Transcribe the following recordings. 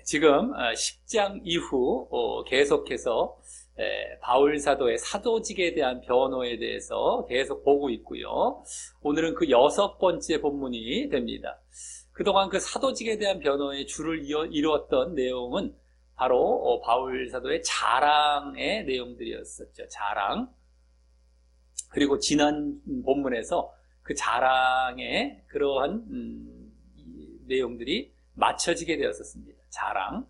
지금 10장 이후 계속해서 바울 사도의 사도직에 대한 변호에 대해서 계속 보고 있고요. 오늘은 그 6번째 본문이 됩니다. 그동안 그 사도직에 대한 변호의 줄을 이루었던 내용은 바로 바울 사도의 자랑의 내용들이었었죠. 자랑. 그리고 지난 본문에서 그 자랑의 그러한 내용들이 맞춰지게 되었었습니다. 자랑.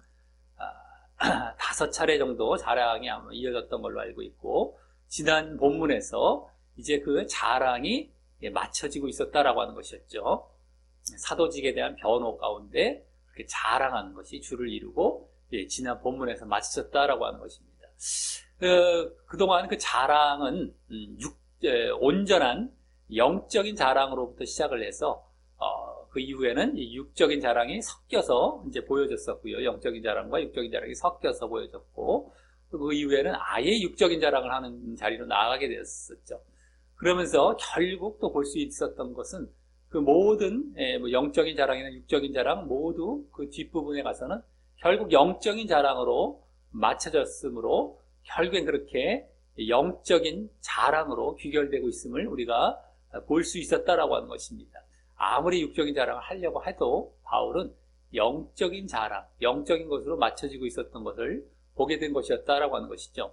5차례 정도 자랑이 아마 이어졌던 걸로 알고 있고, 지난 본문에서 이제 그 자랑이 맞춰지고 있었다라고 하는 것이었죠. 사도직에 대한 변호 가운데 그렇게 자랑하는 것이 줄을 이루고, 지난 본문에서 맞춰졌다라고 하는 것입니다. 그동안 그 자랑은 온전한 영적인 자랑으로부터 시작을 해서 그 이후에는 이 육적인 자랑이 섞여서 이제 보여졌었고요. 영적인 자랑과 육적인 자랑이 섞여서 보여졌고, 그 이후에는 아예 육적인 자랑을 하는 자리로 나아가게 되었었죠. 그러면서 결국 또 볼 수 있었던 것은 그 모든 뭐 영적인 자랑이나 육적인 자랑 모두 그 뒷부분에 가서는 결국 영적인 자랑으로 맞춰졌으므로 결국엔 그렇게 영적인 자랑으로 귀결되고 있음을 우리가 볼 수 있었다라고 하는 것입니다. 아무리 육적인 자랑을 하려고 해도 바울은 영적인 자랑, 영적인 것으로 맞춰지고 있었던 것을 보게 된 것이었다라고 하는 것이죠.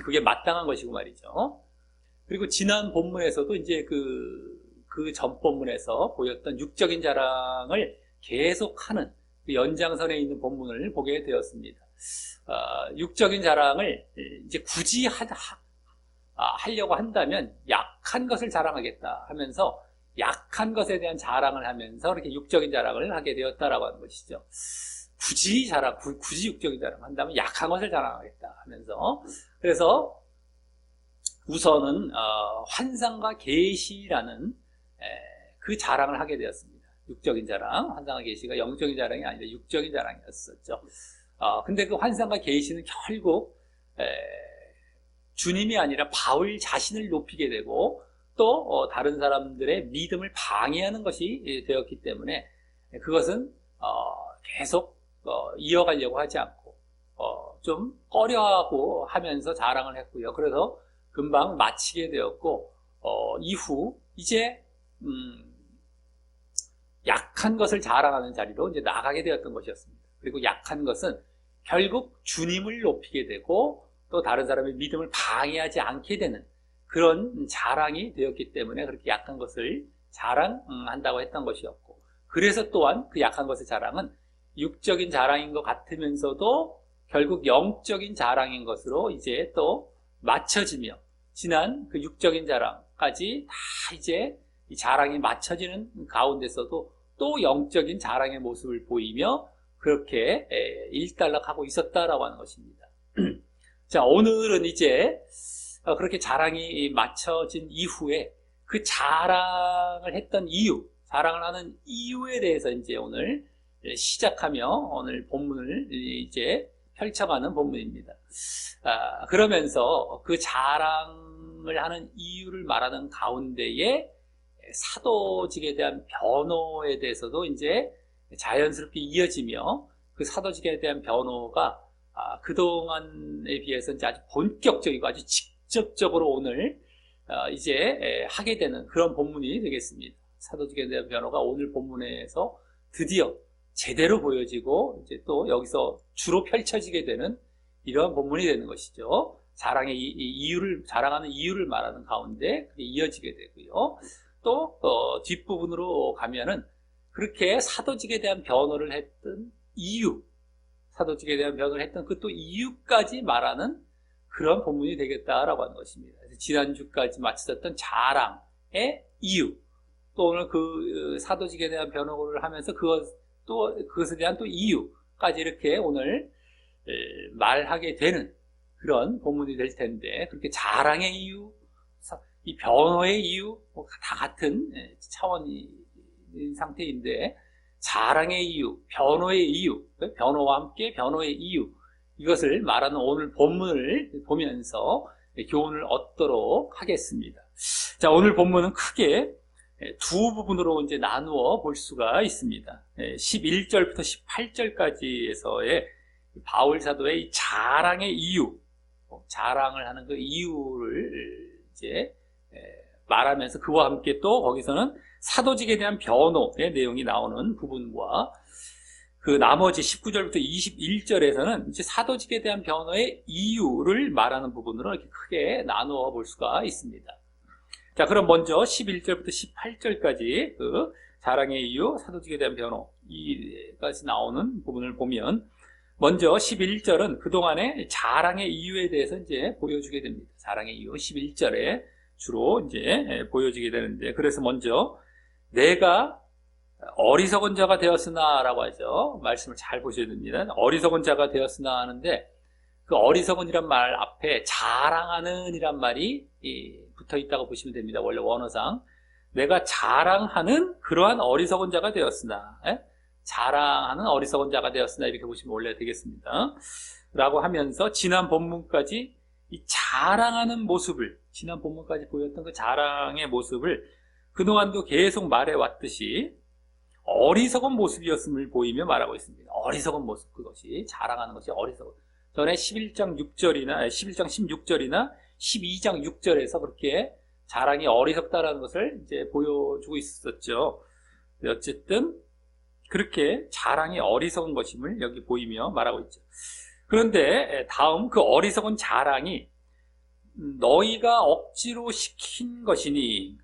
그게 마땅한 것이고 말이죠. 그리고 지난 본문에서도 이제 그 전 본문에서 보였던 육적인 자랑을 계속하는 그 연장선에 있는 본문을 보게 되었습니다. 육적인 자랑을 이제 굳이 하려고 한다면 약한 것을 자랑하겠다 하면서 약한 것에 대한 자랑을 하면서 이렇게 육적인 자랑을 하게 되었다라고 하는 것이죠. 굳이 육적인 자랑을 한다면 약한 것을 자랑하겠다 하면서, 그래서 우선은 환상과 계시라는 그 자랑을 하게 되었습니다. 육적인 자랑, 환상과 계시가 영적인 자랑이 아니라 육적인 자랑이었었죠. 근데 그 환상과 계시는 결국 주님이 아니라 바울 자신을 높이게 되고, 또 다른 사람들의 믿음을 방해하는 것이 되었기 때문에 그것은 계속 이어가려고 하지 않고 좀 꺼려하고 하면서 자랑을 했고요. 그래서 금방 마치게 되었고, 이후 이제 약한 것을 자랑하는 자리로 이제 나가게 되었던 것이었습니다. 그리고 약한 것은 결국 주님을 높이게 되고 또 다른 사람의 믿음을 방해하지 않게 되는 그런 자랑이 되었기 때문에 그렇게 약한 것을 자랑한다고 했던 것이었고, 그래서 또한 그 약한 것의 자랑은 육적인 자랑인 것 같으면서도 결국 영적인 자랑인 것으로 이제 또 맞춰지며, 지난 그 육적인 자랑까지 다 이제 이 자랑이 맞춰지는 가운데서도 또 영적인 자랑의 모습을 보이며 그렇게 일단락하고 있었다라고 하는 것입니다. 자, 오늘은 이제 그렇게 자랑이 맞춰진 이후에 그 자랑을 했던 이유, 자랑을 하는 이유에 대해서 이제 오늘 시작하며 오늘 본문을 이제 펼쳐가는 본문입니다. 그러면서 그 자랑을 하는 이유를 말하는 가운데에 사도직에 대한 변호에 대해서도 이제 자연스럽게 이어지며, 그 사도직에 대한 변호가 그동안에 비해서 이제 아주 본격적이고 아주 직접적으로 오늘 이제 하게 되는 그런 본문이 되겠습니다. 사도직에 대한 변호가 오늘 본문에서 드디어 제대로 보여지고 이제 또 여기서 주로 펼쳐지게 되는 이러한 본문이 되는 것이죠. 자랑의 이유를, 자랑하는 이유를 말하는 가운데 그게 이어지게 되고요. 또 뒷부분으로 가면은 그렇게 사도직에 대한 변호를 했던 이유, 사도직에 대한 변호를 했던 그 또 이유까지 말하는 그런 본문이 되겠다라고 하는 것입니다. 그래서 지난주까지 마쳤던 자랑의 이유, 또 오늘 그 사도직에 대한 변호를 하면서 그것에 대한 또 이유까지 이렇게 오늘 말하게 되는 그런 본문이 될 텐데, 그렇게 자랑의 이유, 이 변호의 이유 다 같은 차원인 상태인데, 자랑의 이유, 변호의 이유, 변호와 함께 변호의 이유, 이것을 말하는 오늘 본문을 보면서 교훈을 얻도록 하겠습니다. 자, 오늘 본문은 크게 두 부분으로 이제 나누어 볼 수가 있습니다. 11절부터 18절까지에서의 바울 사도의 이 자랑의 이유, 자랑을 하는 그 이유를 이제 말하면서 그와 함께 또 거기서는 사도직에 대한 변호의 내용이 나오는 부분과 그 나머지 19절부터 21절에서는 이제 사도직에 대한 변호의 이유를 말하는 부분으로 이렇게 크게 나누어 볼 수가 있습니다. 자, 그럼 먼저 11절부터 18절까지 그 자랑의 이유, 사도직에 대한 변호, 이까지 나오는 부분을 보면, 먼저 11절은 그동안의 자랑의 이유에 대해서 이제 보여주게 됩니다. 자랑의 이유, 11절에 주로 이제 보여지게 되는데, 그래서 먼저 내가 어리석은 자가 되었으나 라고 하죠. 말씀을 잘 보셔야 됩니다. 어리석은 자가 되었으나 하는데, 그 어리석은이란 말 앞에 자랑하는 이란 말이 붙어 있다고 보시면 됩니다. 원래 원어상. 내가 자랑하는 그러한 어리석은 자가 되었으나, 자랑하는 어리석은 자가 되었으나 이렇게 보시면 원래 되겠습니다. 라고 하면서 지난 본문까지 이 자랑하는 모습을, 지난 본문까지 보였던 그 자랑의 모습을 그동안도 계속 말해왔듯이 어리석은 모습이었음을 보이며 말하고 있습니다. 어리석은 모습, 그것이 자랑하는 것이 어리석은. 전에 11장 6절이나 11장 16절이나 12장 6절에서 그렇게 자랑이 어리석다라는 것을 이제 보여주고 있었죠. 어쨌든 그렇게 자랑이 어리석은 것임을 여기 보이며 말하고 있죠. 그런데 다음 그 어리석은 자랑이 너희가 억지로 시킨 것이니,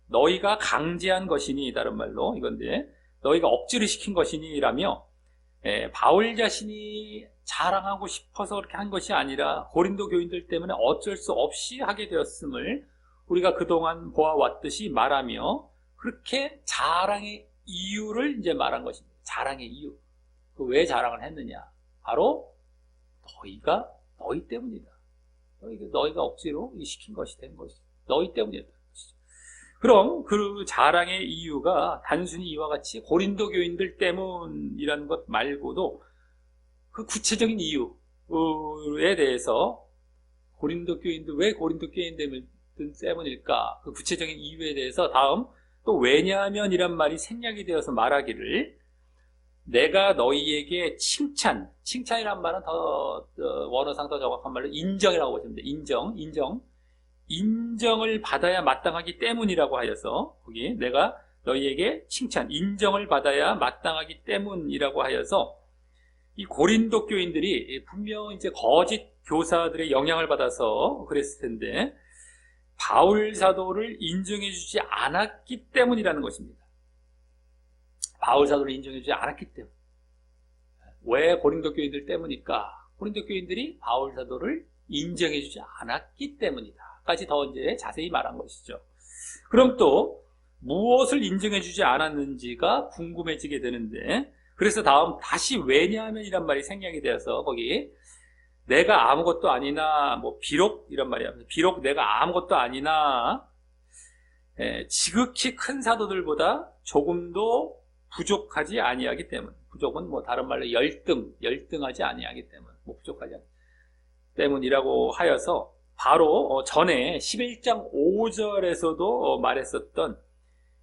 너희가 강제한 것이니, 다른 말로 이건데 너희가 억지로 시킨 것이니라며 바울 자신이 자랑하고 싶어서 그렇게 한 것이 아니라 고린도 교인들 때문에 어쩔 수 없이 하게 되었음을 우리가 그동안 보아왔듯이 말하며 그렇게 자랑의 이유를 이제 말한 것입니다. 자랑의 이유. 왜 자랑을 했느냐? 바로 너희 때문이다. 너희가 억지로 시킨 것이 된 것이 너희 때문이다. 그럼 그 자랑의 이유가 단순히 이와 같이 고린도 교인들 때문이라는 것 말고도 그 구체적인 이유에 대해서 고린도 교인들, 왜 고린도 교인들 때문일까? 그 구체적인 이유에 대해서 다음 또 왜냐하면 이란 말이 생략이 되어서 말하기를 내가 너희에게 칭찬이란 말은 더 원어상 더 정확한 말로 인정이라고 보시면 돼요. 인정을 받아야 마땅하기 때문이라고 하여서 거기 내가 너희에게 인정을 받아야 마땅하기 때문이라고 하여서 이 고린도 교인들이 분명 이제 거짓 교사들의 영향을 받아서 그랬을 텐데 바울 사도를 인정해 주지 않았기 때문이라는 것입니다. 바울 사도를 인정해 주지 않았기 때문. 왜 고린도 교인들 때문일까? 고린도 교인들이 바울 사도를 인정해 주지 않았기 때문이다. 까지 더 이제 자세히 말한 것이죠. 그럼 또 무엇을 인정해 주지 않았는지가 궁금해지게 되는데, 그래서 다음 다시 왜냐하면 이란 말이 생략이 되어서 거기 내가 아무것도 아니나 비록 이란 말이야. 비록 내가 아무것도 아니나 지극히 큰 사도들보다 조금도 부족하지 아니하기 때문. 부족은 다른 말로 열등하지 아니하기 때문. 부족하지 않기 때문이라고 하여서 바로 전에 11장 5절에서도 말했었던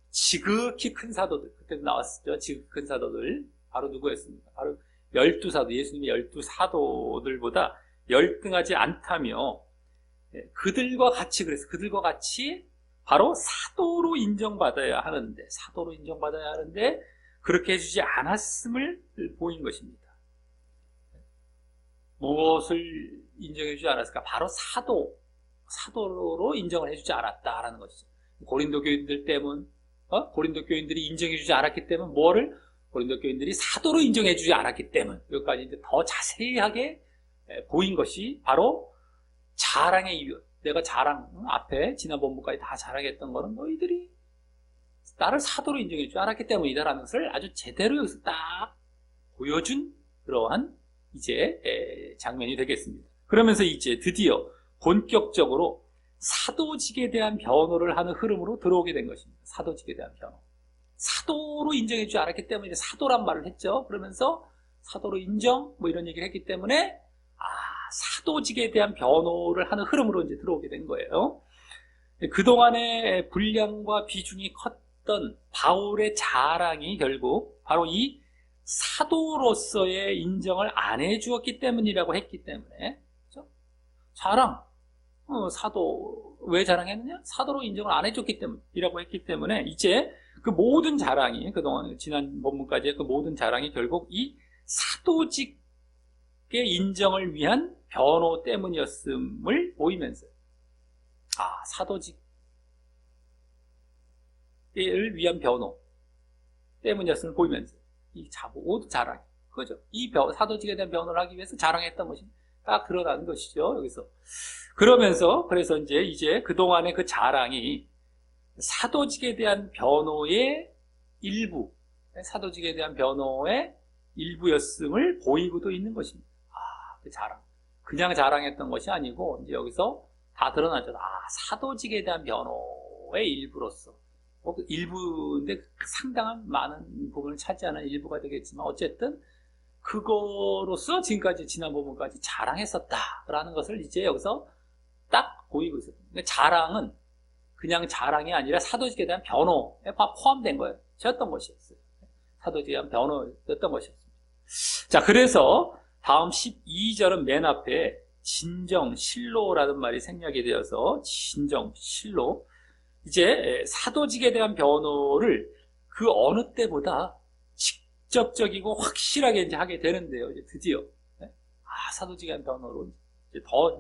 지극히 큰 사도들, 그때도 나왔었죠. 지극히 큰 사도들 바로 누구였습니까? 바로 12사도, 예수님의 12사도들보다 열등하지 않다며 그들과 같이 바로 사도로 인정받아야 하는데 그렇게 해주지 않았음을 보인 것입니다. 무엇을 인정해주지 않았을까? 바로 사도로 인정을 해주지 않았다라는 것이죠. 고린도 교인들 때문, 고린도 교인들이 인정해주지 않았기 때문, 고린도 교인들이 사도로 인정해주지 않았기 때문, 여기까지 이제 더 자세하게 보인 것이 바로 자랑의 이유. 내가 앞에 지난 본문까지 다 자랑했던 거는 너희들이 나를 사도로 인정해주지 않았기 때문이다라는 것을 아주 제대로 여기서 딱 보여준 그러한 이제 장면이 되겠습니다. 그러면서 이제 드디어 본격적으로 사도직에 대한 변호를 하는 흐름으로 들어오게 된 것입니다. 사도직에 대한 변호. 사도로 인정해주지 않았기 때문에 이제 사도란 말을 했죠. 그러면서 사도로 인정 이런 얘기를 했기 때문에 사도직에 대한 변호를 하는 흐름으로 이제 들어오게 된 거예요. 그동안의 분량과 비중이 컸던 바울의 자랑이 결국 바로 이 사도로서의 인정을 안 해주었기 때문이라고 했기 때문에, 그렇죠? 자랑, 사도 왜 자랑했느냐? 사도로 인정을 안 해줬기 때문이라고 했기 때문에 이제 그 모든 자랑이, 그동안 지난 본문까지의 그 모든 자랑이 결국 이 사도직의 인정을 위한 변호 때문이었음을 보이면서, 사도직을 위한 변호 때문이었음을 보이면서 이 모두 자랑, 그죠? 이 사도직에 대한 변호를 하기 위해서 자랑했던 것이 딱 드러나는 것이죠, 여기서. 그래서 이제 그동안의 그 자랑이 사도직에 대한 변호의 사도직에 대한 변호의 일부였음을 보이고도 있는 것입니다. 그 자랑. 그냥 자랑했던 것이 아니고, 이제 여기서 다 드러나죠. 사도직에 대한 변호의 일부로서. 일부인데 상당한 많은 부분을 차지하는 일부가 되겠지만, 어쨌든, 그거로서 지금까지, 지난 부분까지 자랑했었다라는 것을 이제 여기서 딱 보이고 있어요. 근데 자랑은 그냥 자랑이 아니라 사도직에 대한 변호에 포함된 거예요. 였던 것이었어요. 사도직에 대한 변호였던 것이었습니다. 자, 그래서 다음 12절은 맨 앞에 진정, 신로라는 말이 생략이 되어서 진정, 신로. 이제 사도직에 대한 변호를 그 어느 때보다 직접적이고 확실하게 이제 하게 되는데요. 이제 드디어. 사도직에 대한 변호로 이제 더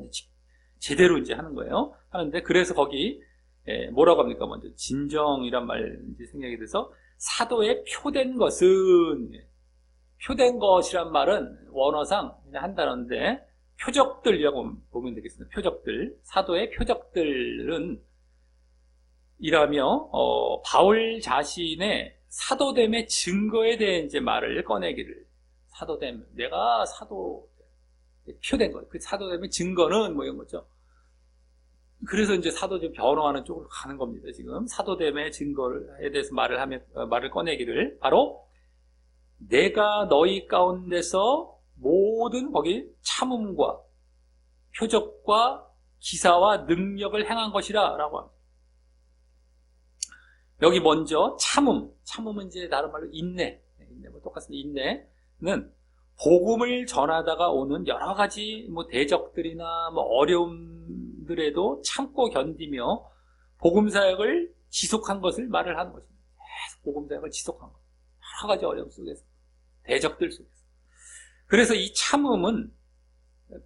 제대로 이제 하는 거예요. 하는데, 그래서 거기, 뭐라고 합니까? 먼저, 진정이란 말 이제 생략이 돼서, 사도에 표된 것은, 표된 것이란 말은 원어상 그냥 한 단어인데, 표적들이라고 보면 되겠습니다. 표적들. 사도의 표적들은, 이라며, 바울 자신의 사도됨의 증거에 대해 이제 말을 꺼내기를, 사도됨, 내가 표된 거예요. 그 사도됨의 증거는 뭐 이런 거죠. 그래서 이제 사도됨 변호하는 쪽으로 가는 겁니다. 지금 사도됨의 증거에 대해서 말을 꺼내기를, 바로 내가 너희 가운데서 모든 거기 참음과 표적과 기사와 능력을 행한 것이라 라고 합니다. 여기 먼저 참음은 이제 다른 말로 인내, 뭐 똑같습니다. 인내는 복음을 전하다가 오는 여러 가지 뭐 대적들이나 뭐 어려움들에도 참고 견디며 복음 사역을 지속한 것을 말을 하는 것입니다. 계속 복음 사역을 지속한 것. 여러 가지 어려움 속에서, 대적들 속에서. 그래서 이 참음은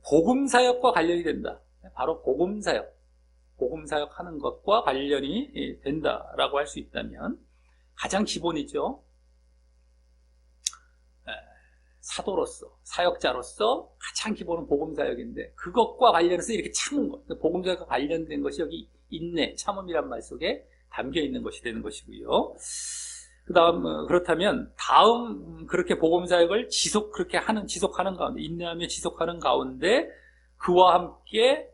복음 사역과 관련이 된다. 바로 복음 사역 하는 것과 관련이 된다라고 할 수 있다면, 가장 기본이죠. 사도로서, 사역자로서 가장 기본은 복음사역인데, 그것과 관련해서 이렇게 참은 것, 복음사역과 관련된 것이 여기 인내, 참음이란 말 속에 담겨 있는 것이 되는 것이고요. 그렇다면 다음 그렇게 복음사역을 지속하는 가운데, 인내하며 지속하는 가운데, 그와 함께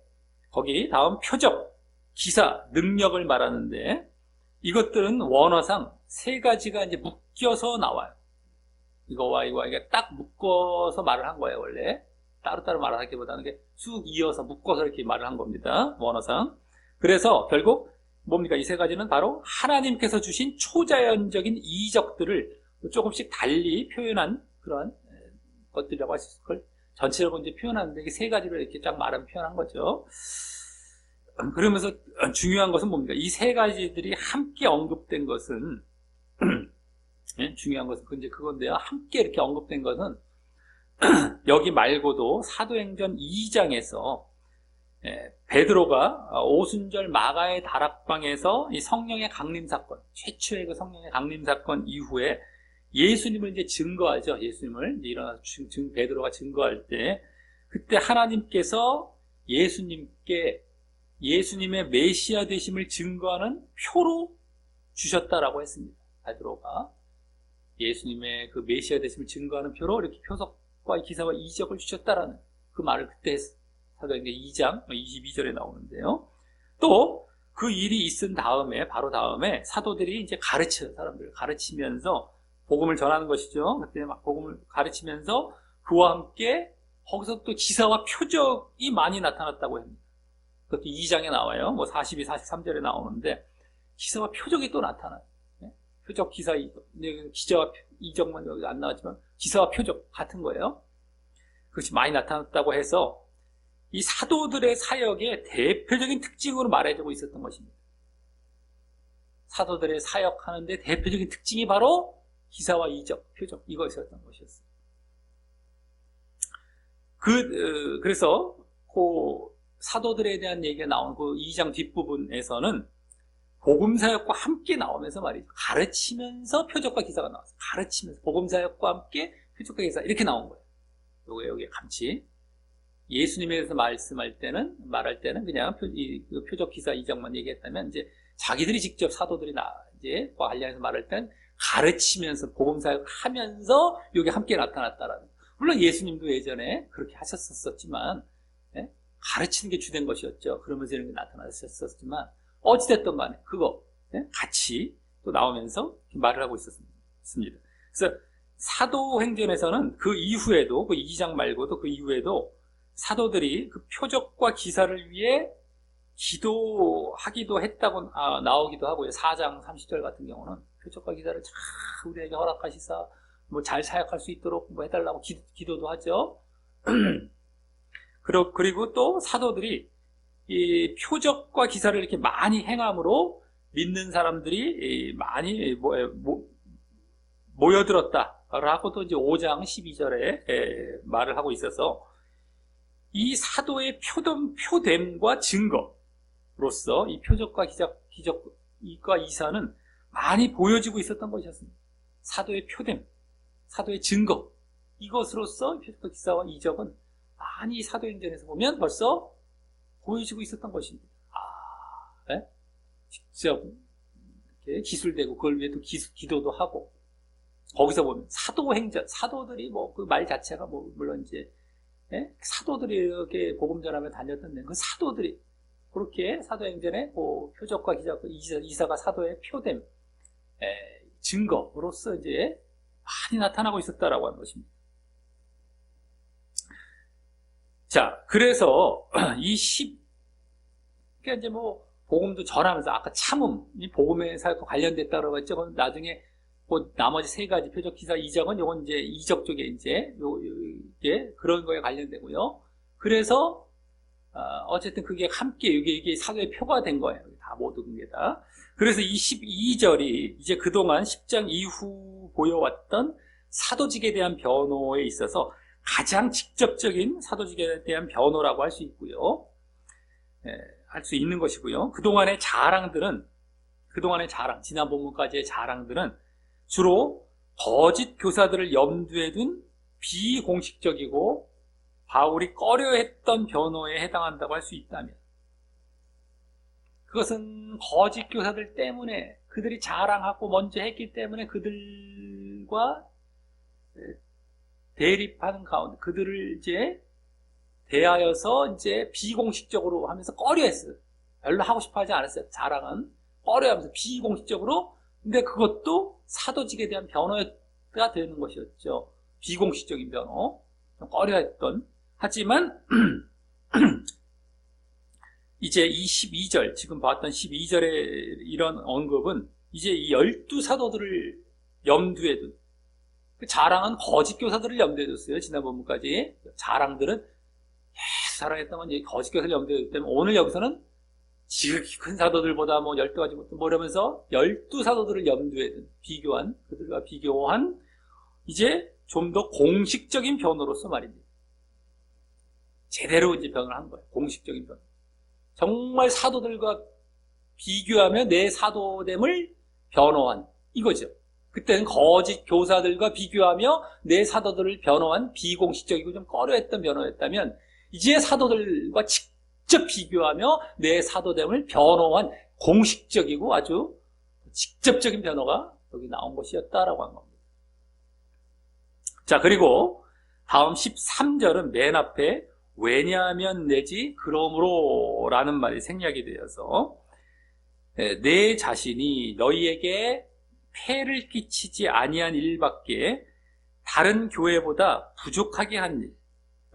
거기 다음 표적, 기사, 능력을 말하는데, 이것들은 원어상 세 가지가 이제 묶여서 나와요. 이거와 이게 딱 묶어서 말을 한 거예요, 원래. 따로따로 말을 하기보다는 쑥 이어서 묶어서 이렇게 말을 한 겁니다, 원어상. 그래서 결국 뭡니까? 이 세 가지는 바로 하나님께서 주신 초자연적인 이적들을 조금씩 달리 표현한 그런 것들이라고 할 수 있을 걸. 전체적으로 이제 표현하는데, 이게 세 가지로 이렇게 쫙 말하면 표현한 거죠. 그러면서 중요한 것은 뭡니까? 이 세 가지들이 함께 언급된 것은, 중요한 것은 이제 그건데요. 함께 이렇게 언급된 것은 여기 말고도 사도행전 2장에서 베드로가 오순절 마가의 다락방에서 이 성령의 강림 사건, 최초의 그 성령의 강림 사건 이후에 예수님을 이제 증거하죠. 예수님을 이제 일어나서 베드로가 증거할 때, 그때 하나님께서 예수님의 메시아 되심을 증거하는 표로 주셨다라고 했습니다. 베드로가 예수님의 그 메시아 되심을 증거하는 표로 이렇게 표적과 기사와 이적을 주셨다라는 그 말을 그때 했어요. 사도행전 2장 22절에 나오는데요. 또 그 일이 있은 다음에, 바로 다음에 사도들이 이제 사람들을 가르치면서 복음을 전하는 것이죠. 그때 막 복음을 가르치면서 그와 함께 거기서 또 기사와 표적이 많이 나타났다고 합니다. 그것도 2장에 나와요. 뭐 42, 43절에 나오는데 기사와 표적이 또 나타나요. 표적, 기사, 기자와 이적만 여기 안 나왔지만 기사와 표적 같은 거예요. 그것이 많이 나타났다고 해서 이 사도들의 사역의 대표적인 특징으로 말해주고 있었던 것입니다. 사도들의 사역하는데 대표적인 특징이 바로 기사와 이적, 표적, 이것이었던 것이었어요. 그래서 그 사도들에 대한 얘기가 나온 그 2장 뒷부분에서는 복음사역과 함께 나오면서 말이죠. 가르치면서 표적과 기사가 나왔어요. 가르치면서 복음사역과 함께 표적과 기사 이렇게 나온 거예요. 여기 같이 예수님에 대해서 말할 때는 그냥 표적 기사 2장만 얘기했다면 이제 자기들이 직접 사도들이 이제 관련해서 말할 때는 가르치면서 복음사역을 하면서 여기 함께 나타났다라는. 물론 예수님도 예전에 그렇게 하셨었지만 가르치는 게 주된 것이었죠. 그러면서 이런 게 나타났었지만 어찌됐든 간에 그거 같이 또 나오면서 말을 하고 있었습니다. 그래서 사도행전에서는 그 이후에도 그 2장 말고도 그 이후에도 사도들이 그 표적과 기사를 위해 기도하기도 했다고 나오기도 하고요. 4장 30절 같은 경우는 표적과 기사를 잘 우리에게 허락하시사 뭐 잘 사역할 수 있도록 뭐 해달라고 기도도 하죠. 그리고 또 사도들이 이 표적과 기사를 이렇게 많이 행함으로 믿는 사람들이 많이 모여들었다라고도 이제 5장 12절에 말을 하고 있어서 이 사도의 표됨과 증거로서 이 표적과 기적과 이사는 많이 보여지고 있었던 것이었습니다. 사도의 표됨, 사도의 증거, 이것으로서 표적과 기사와 이적은 많이 사도행전에서 보면 벌써 보여지고 있었던 것입니다. 직접 이렇게 기술되고 그걸 위해 또 기도도 하고 거기서 보면 사도행전, 사도들이 뭐 그 말 자체가 뭐 물론 이제 사도들이 이렇게 복음 전하며 다녔던 데 그 사도들이 그렇게 사도행전에 뭐 표적과 기적, 이사가 사도의 표됨, 증거로서 이제 많이 나타나고 있었다라고 하는 것입니다. 자, 그래서 그러니까 이제 뭐 복음도 전하면서 아까 참음이 복음의 사역과 관련됐다고 했죠. 그럼 나중에 뭐 나머지 세 가지 표적, 기사, 이적은 요건 이제 이적 쪽에 이제 이게 그런 거에 관련되고요. 그래서 어쨌든 그게 함께 이게 사도의 표가 된 거예요. 다 모든 게 다. 그래서 이 12절이 이제 그동안 10장 이후 보여왔던 사도직에 대한 변호에 있어서 가장 직접적인 사도직에 대한 변호라고 할 수 있고요. 할 수 있는 것이고요. 그동안의 자랑, 지난 본문까지의 자랑들은 주로 거짓 교사들을 염두에 둔 비공식적이고 바울이 꺼려했던 변호에 해당한다고 할 수 있다면, 그것은 거짓 교사들 때문에 그들이 자랑하고 먼저 했기 때문에 그들과 대립하는 가운데 그들을 이제 대하여서 이제 비공식적으로 하면서 꺼려했어요. 별로 하고 싶어 하지 않았어요. 자랑은 꺼려하면서 비공식적으로. 근데 그것도 사도직에 대한 변호가 되는 것이었죠. 비공식적인 변호. 좀 꺼려했던. 하지만 이제 이 12절, 지금 봤던 12절의 이런 언급은 이제 이 12사도들을 염두에 둔, 그 자랑은 거짓 교사들을 염두에 뒀어요. 지난 본문까지. 자랑들은 자랑했던 건 이제 거짓 교사를 염두에 뒀기 때문에 오늘 여기서는 지극히 큰 사도들보다 뭐 12가지 뭐 이러면서 12사도들을 염두에 둔, 그들과 비교한 이제 좀 더 공식적인 변호로서 말입니다. 제대로 이제 변호를 한 거예요. 공식적인 변호. 정말 사도들과 비교하며 내 사도됨을 변호한 이거죠. 그때는 거짓 교사들과 비교하며 내 사도들을 변호한 비공식적이고 좀 꺼려했던 변호였다면, 이제 사도들과 직접 비교하며 내 사도됨을 변호한 공식적이고 아주 직접적인 변호가 여기 나온 것이었다라고 한 겁니다. 자, 그리고 다음 13절은 맨 앞에 왜냐하면 내지 그러므로 라는 말이 생략이 되어서 내 자신이 너희에게 폐를 끼치지 아니한 일밖에 다른 교회보다 부족하게 한 일,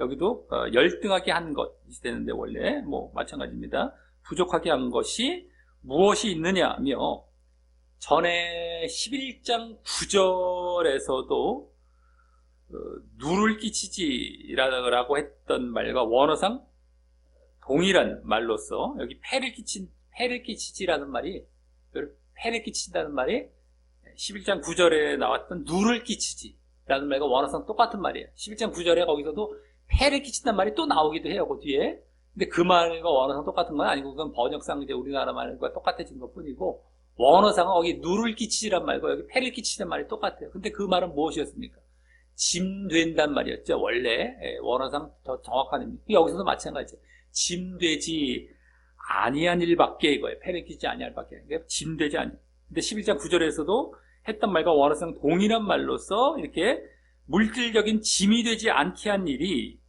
여기도 열등하게 한 것이 되는데 원래 뭐 마찬가지입니다. 부족하게 한 것이 무엇이 있느냐며 전에 11장 9절에서도 누를 끼치지라고 했던 말과 원어상 동일한 말로서 여기 폐를 끼치지라는 말이, 폐를 끼친다는 말이 11장 9절에 나왔던 누를 끼치지라는 말과 원어상 똑같은 말이에요. 11장 9절에 거기서도 폐를 끼친다는 말이 또 나오기도 해요, 그 뒤에. 근데 그 말과 원어상 똑같은 건 아니고 그건 번역상 이제 우리나라 말과 똑같아진 것 뿐이고, 원어상은 거기 누를 끼치지란 말과 여기 폐를 끼치는 말이 똑같아요. 근데 그 말은 무엇이었습니까? 짐된단 말이었죠. 원래 원어상 더 정확한 의미. 여기서도 마찬가지예요. 짐되지 아니한 일밖에 이거예요. 폐를 끼치지 아니할 밖에. 짐되지 아니. 근데 11장 9절에서도 했던 말과 원어상 동일한 말로서 이렇게 물질적인 짐이 되지 않게 한 일이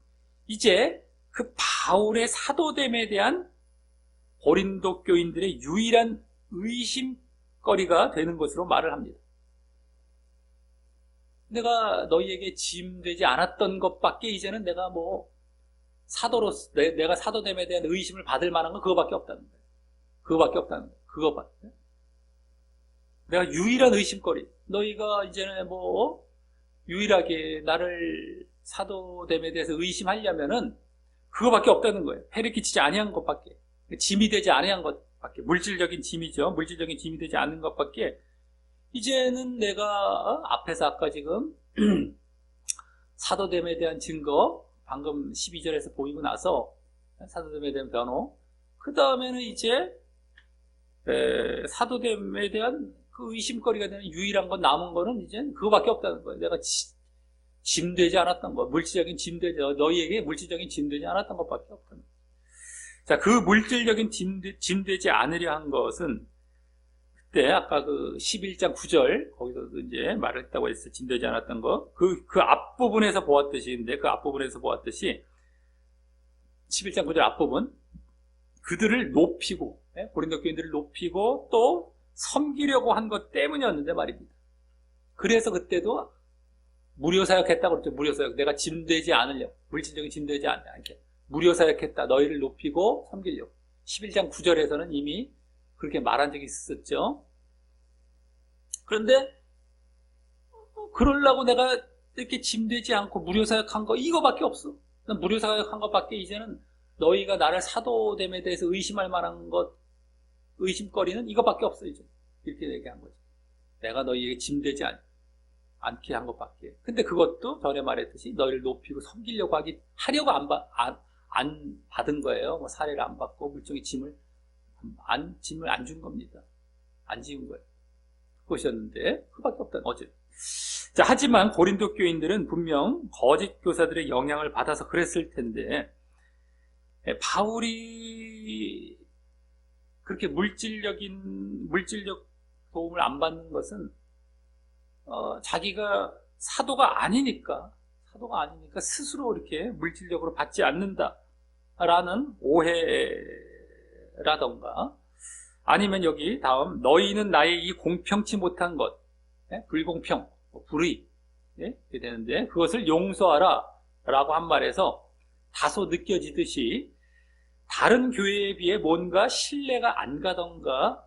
이제 그 바울의 사도됨에 대한 고린도 교인들의 유일한 의심거리가 되는 것으로 말을 합니다. 내가 너희에게 짐되지 않았던 것밖에 이제는 내가 뭐 사도로서 내가 사도됨에 대한 의심을 받을 만한 건 그거밖에 없다는 거예요. 그거밖에 없다는 거예요. 그거밖에. 내가 유일한 의심거리. 너희가 이제는 뭐 유일하게 나를 사도됨에 대해서 의심하려면은 그거밖에 없다는 거예요. 폐를 끼치지 아니한 것밖에. 짐이 되지 아니한 것밖에. 물질적인 짐이죠. 물질적인 짐이 되지 않는 것밖에. 이제는 내가 앞에서 아까 지금 사도됨에 대한 증거 방금 12절에서 보이고 나서 사도됨에 대한 변호, 그 다음에는 이제 사도됨에 대한 그 의심거리가 되는 유일한 건 남은 거는 이제 그거밖에 없다는 거예요. 내가 짐되지 않았던 거, 물질적인 너희에게 물질적인 짐되지 않았던 것밖에 없다는 거예요. 자, 그 물질적인 짐되지 않으려 한 것은 그때 아까 그 11장 9절 거기서도 이제 말을 했다고 했어요. 짐되지 않았던 거. 그 앞부분에서 보았듯이 11장 9절 앞부분 그들을 높이고 고린도 교인들을 높이고 또 섬기려고 한 것 때문이었는데 말입니다. 그래서 그때도 무료사역했다고 그랬죠. 무료사역. 내가 짐되지 않으려고, 물질적인 짐되지 않게 무료사역했다. 너희를 높이고 섬기려고. 11장 9절에서는 이미 그렇게 말한 적이 있었죠. 그런데 그러려고 내가 이렇게 짐되지 않고 무료사역한 거 이거밖에 없어. 무료사역한 것밖에 이제는 너희가 나를 사도됨에 대해서 의심할 만한 것, 의심거리는 이것밖에 없어 이제. 이렇게 얘기한 거죠. 내가 너희에게 짐되지 않게 한 것밖에. 근데 그것도 전에 말했듯이 너희를 높이고 섬기려고 하려고 안 받은 거예요. 뭐 사례를 안 받고 물질적인 짐을 안 준 겁니다. 안 지은 거예요. 그것이었는데 그밖에 없다는 어제. 자, 하지만 고린도 교인들은 분명 거짓 교사들의 영향을 받아서 그랬을 텐데 바울이 그렇게 물질적 도움을 안 받는 것은 자기가 사도가 아니니까 스스로 이렇게 물질적으로 받지 않는다라는 오해라던가 아니면 여기 다음 너희는 나의 이 공평치 못한 것, 불공평, 불의 이렇게 되는데 그것을 용서하라 라고 한 말에서 다소 느껴지듯이 다른 교회에 비해 뭔가 신뢰가 안 가던가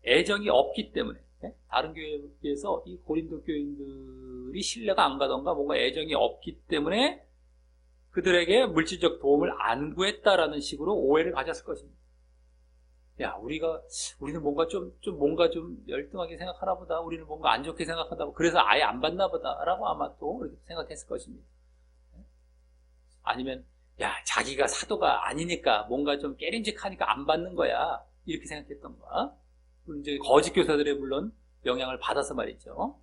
애정이 없기 때문에 다른 교회에 비해서 이 고린도 교인들이 신뢰가 안 가던가 뭔가 애정이 없기 때문에 그들에게 물질적 도움을 안 구했다라는 식으로 오해를 가졌을 것입니다. 야, 우리는 뭔가 좀 열등하게 생각하나 보다. 우리는 뭔가 안 좋게 생각하다 보다. 그래서 아예 안 받나 보다. 라고 아마 또 그렇게 생각했을 것입니다. 아니면, 야, 자기가 사도가 아니니까 뭔가 좀 깨림직하니까 안 받는 거야. 이렇게 생각했던가. 그리고 이제 거짓 교사들의 물론 영향을 받아서 말이죠.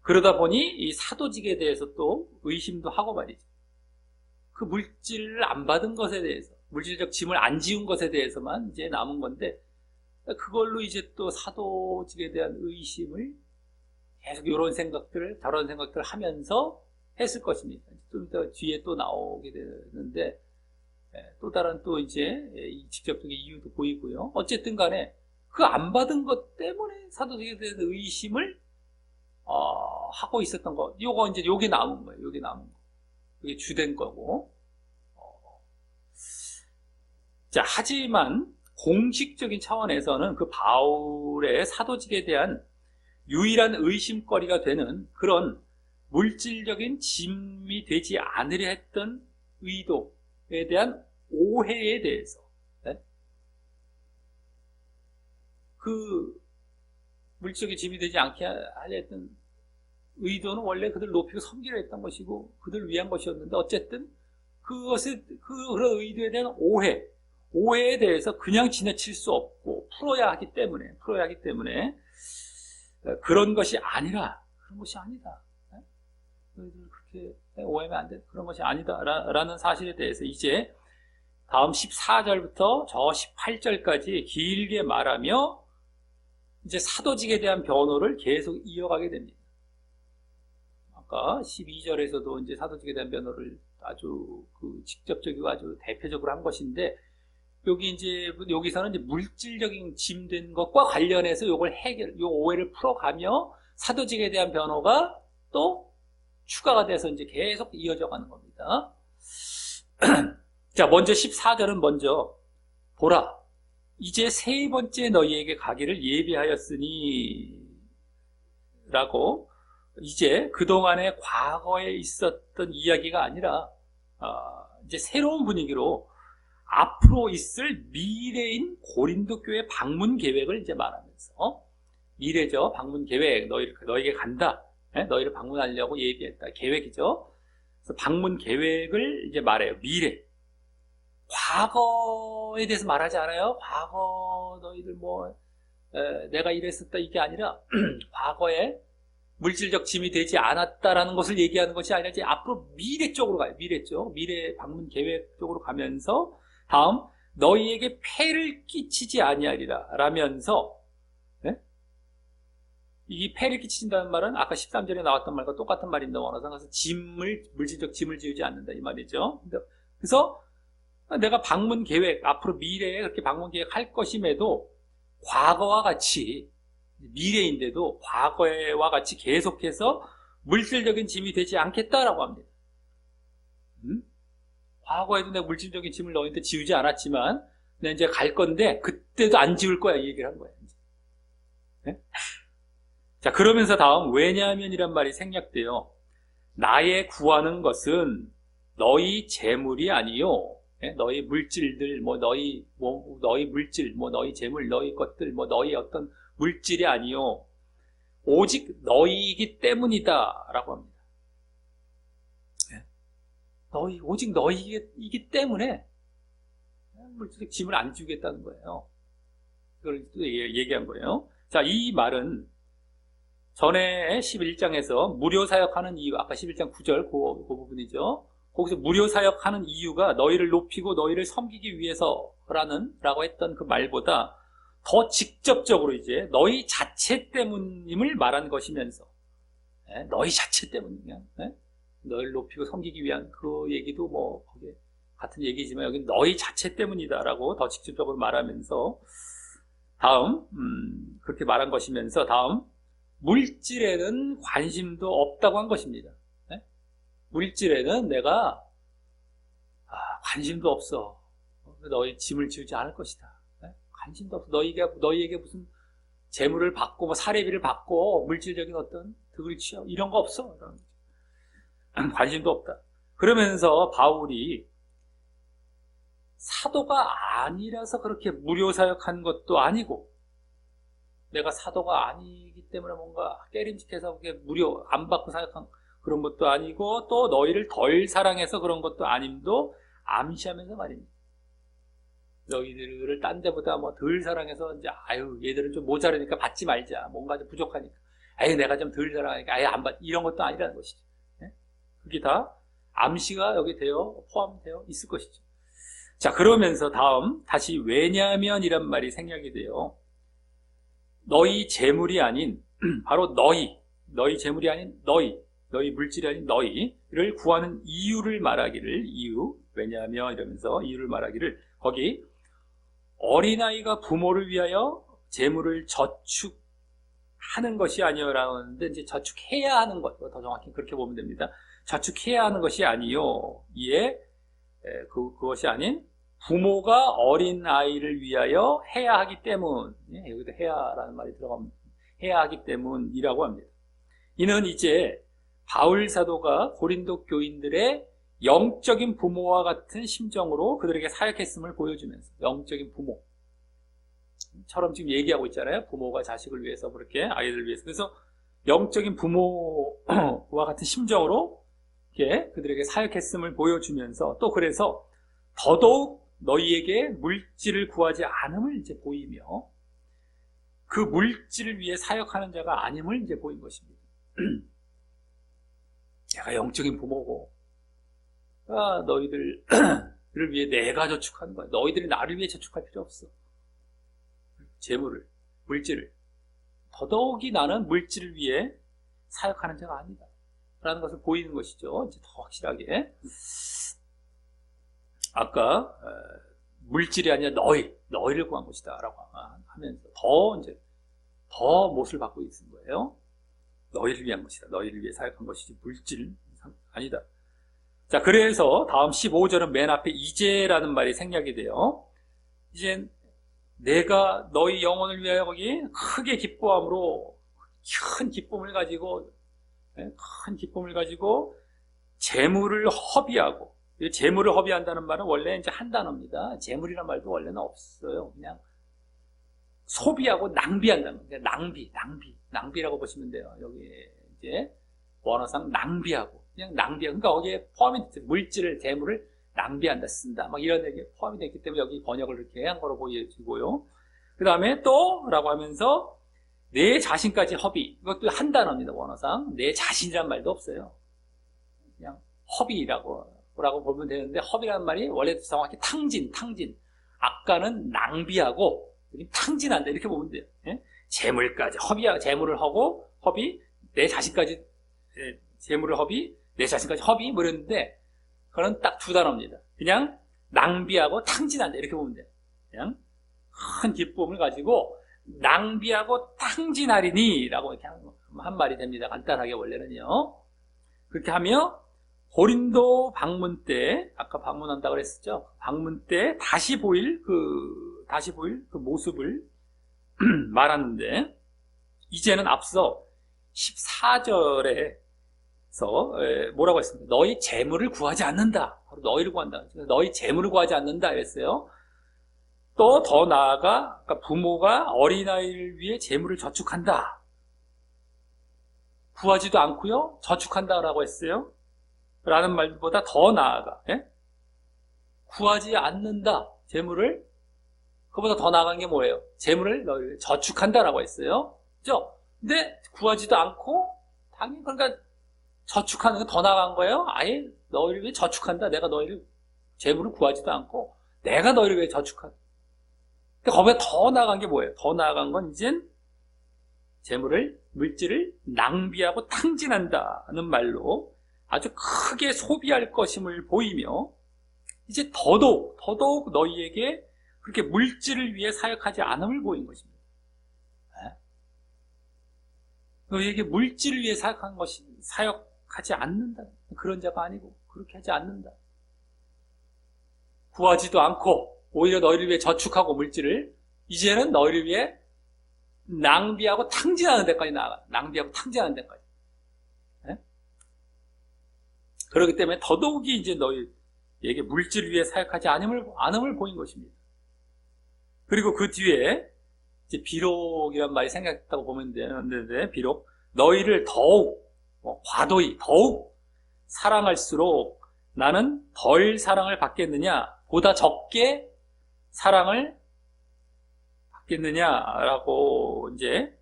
그러다 보니 이 사도직에 대해서 또 의심도 하고 말이죠. 그 물질을 안 받은 것에 대해서, 물질적 짐을 안 지운 것에 대해서만 이제 남은 건데, 그걸로 이제 또 사도직에 대한 의심을 계속 저런 생각들을 하면서 했을 것입니다. 좀 더 뒤에 또 나오게 되는데, 또 다른 또 이제 직접적인 이유도 보이고요. 어쨌든 간에 그 안 받은 것 때문에 사도직에 대한 의심을 하고 있었던 거. 요게 남은 거예요. 요게 남은 거. 그게 주된 거고. 자, 하지만 공식적인 차원에서는 그 바울의 사도직에 대한 유일한 의심거리가 되는 그런 물질적인 짐이 되지 않으려 했던 의도에 대한 오해에 대해서, 네? 그 물질적인 짐이 되지 않게 하려 했던 의도는 원래 그들 높이고 섬기려 했던 것이고 그들 위한 것이었는데, 어쨌든 그런 의도에 대한 오해에 대해서 그냥 지나칠 수 없고 풀어야 하기 때문에 그런 것이 아니다. 그렇게 오해하면 안 돼. 그런 것이 아니다라는 사실에 대해서 이제 다음 14절부터 저 18절까지 길게 말하며 이제 사도직에 대한 변호를 계속 이어가게 됩니다. 아까 12절에서도 이제 사도직에 대한 변호를 아주 직접적이고 아주 대표적으로 한 것인데, 여기서는 이제 물질적인 짐된 것과 관련해서 요 오해를 풀어가며 사도직에 대한 변호가 또 추가가 돼서 이제 계속 이어져 가는 겁니다. 자, 먼저 14절은 먼저 보라, 이제 세 번째 너희에게 가기를 예비하였으니 라고, 이제 그동안의 과거에 있었던 이야기가 아니라 이제 새로운 분위기로 앞으로 있을 미래인 고린도 교회 방문 계획을 이제 말하면서, 미래죠. 방문 계획, 너희에게 간다. 너희를 방문하려고 예비했다. 계획이죠. 그래서 방문 계획을 이제 말해요. 미래. 과거에 대해서 말하지 않아요. 과거 너희들 내가 이랬었다 이게 아니라 과거에 물질적 짐이 되지 않았다라는 것을 얘기하는 것이 아니라 이제 앞으로 미래 쪽으로 가요. 미래 방문 계획 쪽으로 가면서 다음, 너희에게 폐를 끼치지 아니하리라 라면서, 이 폐를 끼친다는 말은 아까 13절에 나왔던 말과 똑같은 말인데, 원어상에서 물질적 짐을 지우지 않는다 이 말이죠. 그래서 내가 방문 계획, 앞으로 미래에 그렇게 방문 계획 할 것임에도 과거와 같이, 미래인데도 과거와 같이 계속해서 물질적인 짐이 되지 않겠다라고 합니다. 과거에도 내가 물질적인 짐을 너희한테 지우지 않았지만 내가 이제 갈 건데 그때도 안 지울 거야, 이 얘기를 한 거예요. 네? 자, 그러면서 다음 왜냐하면이란 말이 생략돼요. 나의 구하는 것은 너희 재물이 아니요, 너희 물질들, 너희 물질, 너희 재물, 너희 것들, 너희 어떤 물질이 아니요, 오직 너희이기 때문이다라고 합니다. 오직 너희이기 때문에 물질적 짐을 안 지우겠다는 거예요. 그걸 또 얘기한 거예요. 자, 이 말은 전에 11장에서 무료 사역하는 이유, 아까 11장 9절 그 부분이죠. 거기서 무료 사역하는 이유가 너희를 높이고 너희를 섬기기 위해서라고 했던 그 말보다 더 직접적으로 이제 너희 자체 때문임을 말한 것이면서, 너희 자체 때문이냐, 너희를 높이고 섬기기 위한 그 얘기도 거기에 같은 얘기지만 여기 너희 자체 때문이다라고 더 직접적으로 말하면서 다음, 그렇게 말한 것이면서 다음, 물질에는 관심도 없다고 한 것입니다. 물질에는 내가 관심도 없어. 너희 짐을 지우지 않을 것이다. 관심도 없어. 너희에게 무슨 재물을 받고 사례비를 받고 물질적인 어떤 득을 취하고 이런 거 없어. 관심도 없다. 그러면서 바울이 사도가 아니라서 그렇게 무료 사역한 것도 아니고, 내가 사도가 아니기 때문에 뭔가 깨림직해서 그게 무료 안 받고 사역한 그런 것도 아니고, 또 너희를 덜 사랑해서 그런 것도 아님도 암시하면서 말입니다. 너희들을 딴 데보다 덜 사랑해서 이제 얘들은 좀 모자르니까 받지 말자, 뭔가 좀 부족하니까 내가 좀 덜 사랑하니까 안 받, 이런 것도 아니라는 것이죠. 그게 다 암시가 여기 포함되어 있을 것이죠. 자, 그러면서 다음 다시 왜냐면이란 말이 생략이 돼요. 너희 재물이 아닌 바로 너희 재물이 아닌 너희 물질이 아닌 너희를 구하는 이유를 말하기를, 왜냐하면 이러면서 이유를 말하기를, 거기 어린아이가 부모를 위하여 재물을 저축하는 하는 것이 아니요라고 하는데, 이제 저축해야 하는 것, 더 정확히 그렇게 보면 됩니다. 저축해야 하는 것이 아니요. 이에, 그것이 아닌, 부모가 어린 아이를 위하여 해야 하기 때문, 여기도 해야라는 말이 들어갑니다. 해야 하기 때문이라고 합니다. 이는 이제 바울 사도가 고린도 교인들의 영적인 부모와 같은 심정으로 그들에게 사역했음을 보여주면서, 영적인 부모처럼 지금 얘기하고 있잖아요. 부모가 자식을 위해서 그렇게, 아이들을 위해서. 그래서 영적인 부모와 같은 심정으로 이렇게 그들에게 사역했음을 보여주면서, 또 그래서 더더욱 너희에게 물질을 구하지 않음을 이제 보이며, 그 물질을 위해 사역하는 자가 아님을 이제 보인 것입니다. 내가 영적인 부모고, 너희들을 위해 내가 저축하는 거야. 너희들이 나를 위해 저축할 필요 없어. 재물을, 물질을. 더더욱이 나는 물질을 위해 사역하는 자가 아니다. 라는 것을 보이는 것이죠. 이제 더 확실하게. 아까, 물질이 아니라 너희를 구한 것이다. 라고 하면서 더 못을 받고 있는 거예요. 너희를 위한 것이다. 너희를 위해 사역한 것이지 물질은 아니다. 자, 그래서 다음 15절은 맨 앞에 이제라는 말이 생략이 돼요. 이제 내가 너희 영혼을 위하여 거기 크게 기뻐함으로 큰 기쁨을 가지고 재물을 허비하고, 재물을 허비한다는 말은 원래 이제 한 단어입니다. 재물이란 말도 원래는 없어요. 그냥 소비하고 낭비한다는 거예요. 낭비라고 보시면 돼요. 여기 이제 원어상 낭비하고, 그냥 낭비하고, 그러니까 거기에 포함이 됐어요. 물질을, 재물을 낭비한다, 쓴다, 막 이런 얘기 포함이 됐기 때문에 여기 번역을 이렇게 한 거로 보여지고요. 그 다음에 또라고 하면서 내 자신까지 허비, 이것도 한 단어입니다. 원어상 내 자신이란 말도 없어요. 그냥 허비라고 보면 되는데, 허비라는 말이 원래 정확히 탕진. 아까는 낭비하고 탕진한다, 이렇게 보면 돼요. 재물까지 재물을 하고 허비, 내 자신까지 재물을 허비, 내 자신까지 허비, 뭐 이랬는데, 그건 딱 두 단어입니다. 그냥 낭비하고 탕진한다, 이렇게 보면 돼요. 그냥 큰 기쁨을 가지고 낭비하고 탕진하리니 라고 이렇게 한 말이 됩니다. 간단하게 원래는요. 그렇게 하며 고린도 방문 때, 아까 방문한다고 그랬었죠. 방문 때 다시 보일 그 모습을 말하는데, 이제는 앞서 14절에서 뭐라고 했습니까? 너희 재물을 구하지 않는다. 바로 너희를 구한다. 너희 재물을 구하지 않는다 했어요. 또 더 나아가, 그러니까 부모가 어린아이를 위해 재물을 저축한다. 구하지도 않고요, 저축한다라고 했어요. 라는 말보다 더 나아가, 구하지 않는다, 재물을. 그보다 더 나아간 게 뭐예요? 재물을 너희를 저축한다라고 했어요. 그죠? 근데 구하지도 않고, 당연히 그러니까 저축하는 게 더 나아간 거예요. 아예 너희를 위해 저축한다. 내가 너희를, 재물을 구하지도 않고 내가 너희를 위해 저축한다. 근데 거기에 더 나아간 게 뭐예요? 더 나아간 건 이젠 물질을 낭비하고 탕진한다는 말로 아주 크게 소비할 것임을 보이며, 이제 더더욱 너희에게 그렇게 물질을 위해 사역하지 않음을 보인 것입니다. 너희에게 물질을 위해 사역하지 않는다. 그런 자가 아니고, 그렇게 하지 않는다. 구하지도 않고, 오히려 너희를 위해 저축하고 물질을, 이제는 너희를 위해 낭비하고 탕진하는 데까지 나아가. 낭비하고 탕진하는 데까지. 그렇기 때문에 더더욱이 이제 너희에게 물질을 위해 사역하지 않음을 보인 것입니다. 그리고 그 뒤에 이제 비록이란 말이 생각했다고 보면 되는데, 비록 너희를 더욱 과도히 더욱 사랑할수록 나는 덜 사랑을 받겠느냐, 보다 적게 사랑을 받겠느냐라고, 이제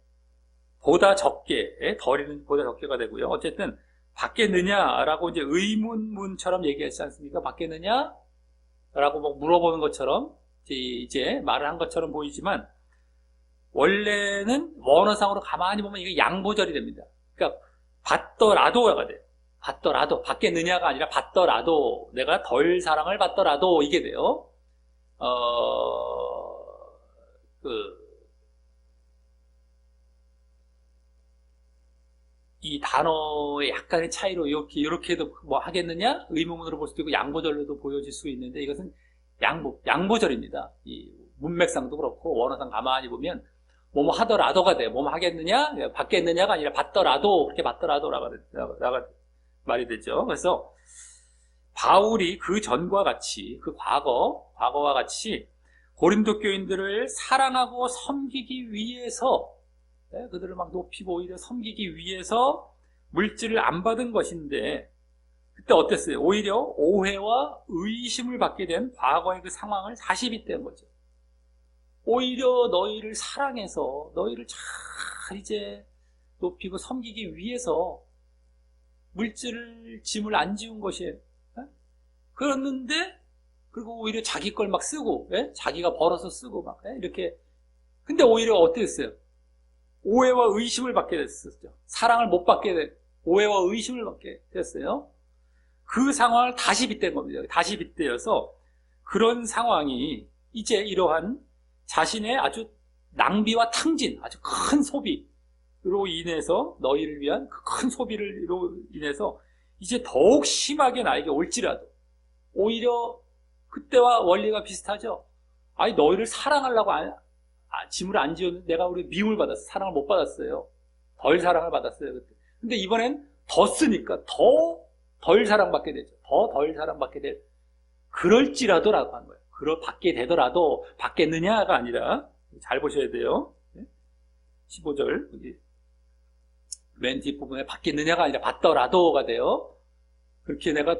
보다 적게, 덜이는 보다 적게가 되고요. 어쨌든 받겠느냐라고 이제 의문문처럼 얘기했지 않습니까? 받겠느냐라고 뭐 물어보는 것처럼 이제 말을 한 것처럼 보이지만, 원래는 원어상으로 가만히 보면 이게 양보절이 됩니다. 그러니까 받더라도가 돼요. 받겠느냐가 아니라 받더라도, 내가 덜 사랑을 받더라도, 이게 돼요. 이 단어의 약간의 차이로 이렇게도 뭐 하겠느냐? 의문문으로 볼 수도 있고 양보절로도 보여질 수 있는데 이것은 양보절입니다. 이 문맥상도 그렇고 원어상 가만히 보면 뭐뭐 하더라도가 돼. 뭐뭐 하겠느냐? 받겠느냐가 아니라 받더라도 그렇게 받더라도라고 말이 되죠. 그래서 바울이 그 전과 같이 그 과거와 같이 고린도 교인들을 사랑하고 섬기기 위해서 그들을 막 높이고 오히려 섬기기 위해서 물질을 안 받은 것인데 그때 어땠어요? 오히려 오해와 의심을 받게 된 과거의 그 상황을 다시 빗댄 거죠. 오히려 너희를 사랑해서 너희를 잘 이제 높이고 섬기기 위해서 물질을 짐을 안 지운 것이에요. 그랬는데 그리고 오히려 자기 걸 막 쓰고 자기가 벌어서 쓰고 막 이렇게 근데 오히려 어땠어요? 오해와 의심을 받게 됐었죠. 사랑을 못 받게 오해와 의심을 받게 됐어요. 그 상황을 다시 빗댄 겁니다. 다시 빗대어서 그런 상황이 이제 이러한 자신의 아주 낭비와 탕진, 아주 큰 소비로 인해서 너희를 위한 그 큰 소비로 인해서 이제 더욱 심하게 나에게 올지라도 오히려 그때와 원리가 비슷하죠. 아니 너희를 사랑하려고 짐을 안 지었는데 내가 우리 미움을 받았어. 사랑을 못 받았어요. 덜 사랑을 받았어요. 그때. 근데 이번엔 더 쓰니까 더 덜 사랑받게 되죠. 더 덜 사랑받게 될 그럴지라도라고 한 거예요. 받게 되더라도 받겠느냐가 아니라 잘 보셔야 돼요. 15절 여기 맨 뒷부분에 받겠느냐가 아니라 받더라도가 돼요. 그렇게 내가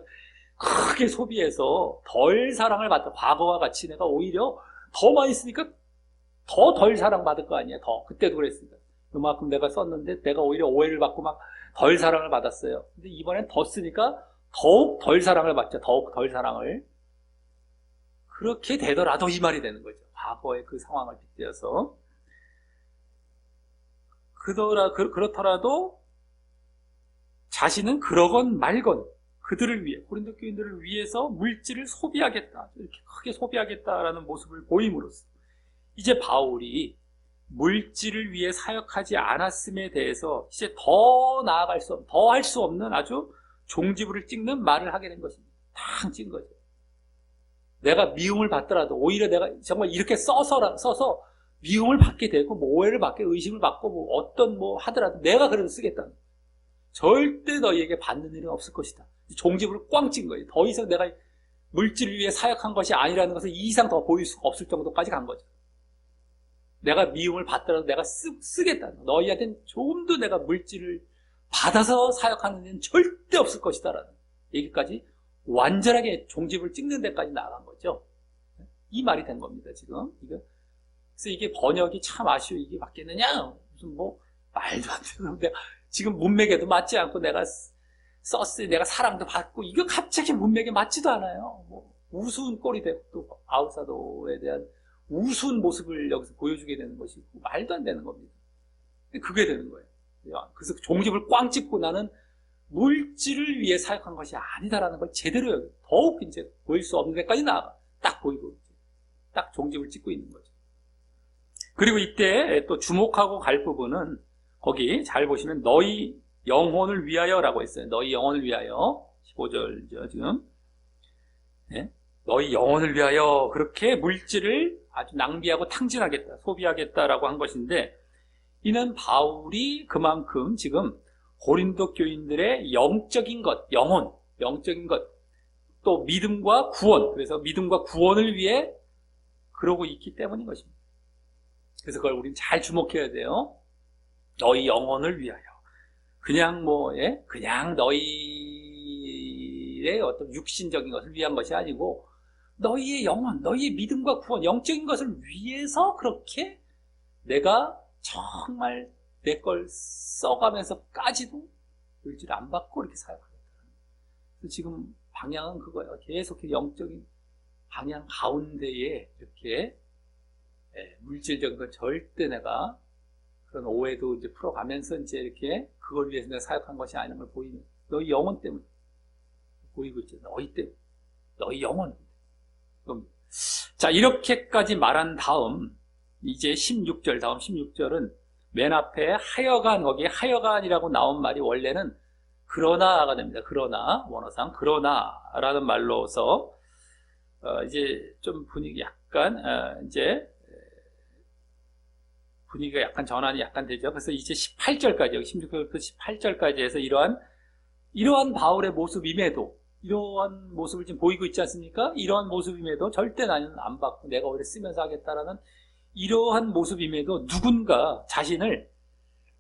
크게 소비해서 덜 사랑을 받다. 과거와 같이 내가 오히려 더 많이 쓰니까 더 덜 사랑받을 거 아니에요. 더 그때도 그랬습니다. 그만큼 내가 썼는데 내가 오히려 오해를 받고 막 덜 사랑을 받았어요. 근데 이번엔 더 쓰니까 더욱 덜 사랑을 받죠. 더욱 덜 사랑을. 그렇게 되더라도 이 말이 되는 거죠. 과거의 그 상황을 빗대어서. 그렇더라도 자신은 그러건 말건 그들을 위해 고린도 교인들을 위해서 물질을 소비하겠다. 이렇게 크게 소비하겠다라는 모습을 보임으로써 이제 바울이 물질을 위해 사역하지 않았음에 대해서 이제 더 나아갈 수 없는, 더 할 수 없는 아주 종지부를 찍는 말을 하게 된 것입니다. 탕 찍은 거죠. 내가 미움을 받더라도 오히려 내가 정말 이렇게 써서 미움을 받게 되고 뭐 오해를 받게 의심을 받고 뭐 어떤 뭐 하더라도 내가 그래도 쓰겠다. 절대 너희에게 받는 일은 없을 것이다. 종지부를 꽝 찍은 거예요. 더 이상 내가 물질을 위해 사역한 것이 아니라는 것을 이 이상 더 보일 수가 없을 정도까지 간 거죠. 내가 미움을 받더라도 내가 쓰겠다. 너희한테는 조금도 내가 물질을 받아서 사역하는 일은 절대 없을 것이다라는 얘기까지 완전하게 종지부를 찍는 데까지 나간 거죠. 이 말이 된 겁니다, 지금. 그래서 이게 번역이 참 아쉬워. 이게 맞겠느냐? 무슨 뭐 말도 안 되는 내가 지금 문맥에도 맞지 않고 내가 썼으니 내가 사랑도 받고 이거 갑자기 문맥에 맞지도 않아요. 뭐 우스운 꼴이 되고 또 아웃사도에 대한 우스운 모습을 여기서 보여주게 되는 것이고 말도 안 되는 겁니다. 그게 되는 거예요. 그래서 종집을 꽝 찍고 나는 물질을 위해 사역한 것이 아니다라는 걸 제대로 여기 더욱 이제 보일 수 없는 데까지 나아가 딱 보이고 딱 종집을 찍고 있는 거죠. 그리고 이때 또 주목하고 갈 부분은 거기 잘 보시면 너희 영혼을 위하여라고 했어요. 너희 영혼을 위하여 15절이죠 지금. 네? 너희 영혼을 위하여 그렇게 물질을 아주 낭비하고 탕진하겠다, 소비하겠다라고 한 것인데 이는 바울이 그만큼 지금 고린도 교인들의 영적인 것, 영적인 것, 또 믿음과 구원, 그래서 믿음과 구원을 위해 그러고 있기 때문인 것입니다. 그래서 그걸 우리는 잘 주목해야 돼요. 너희 영혼을 위하여. 그냥 그냥 너희의 어떤 육신적인 것을 위한 것이 아니고 너희의 영혼, 너희의 믿음과 구원, 영적인 것을 위해서 그렇게 내가 정말 내 걸 써가면서까지도 물질 안 받고 이렇게 사역하겠다. 지금 방향은 그거예요. 계속 영적인 방향 가운데에 이렇게 물질적인 건 절대 내가 그런 오해도 이제 풀어가면서 이제 이렇게 그걸 위해서 내가 사역한 것이 아닌 걸 보이는 너희 영혼 때문에 보이고 있죠. 너희 때문에. 너희 영혼. 자, 이렇게까지 말한 다음 이제 16절 다음 16절은 맨 앞에 하여간, 거기에 하여간이라고 나온 말이 원래는 그러나가 됩니다. 그러나, 원어상 그러나라는 말로서 이제 좀 분위기 약간 이제 분위기가 약간 전환이 약간 되죠. 그래서 이제 18절까지, 여기 16절부터 18절까지 해서 이러한 바울의 모습임에도, 이러한 모습을 지금 보이고 있지 않습니까? 이러한 모습임에도 절대 나는 안 받고 내가 오히려 쓰면서 하겠다라는 이러한 모습임에도 누군가 자신을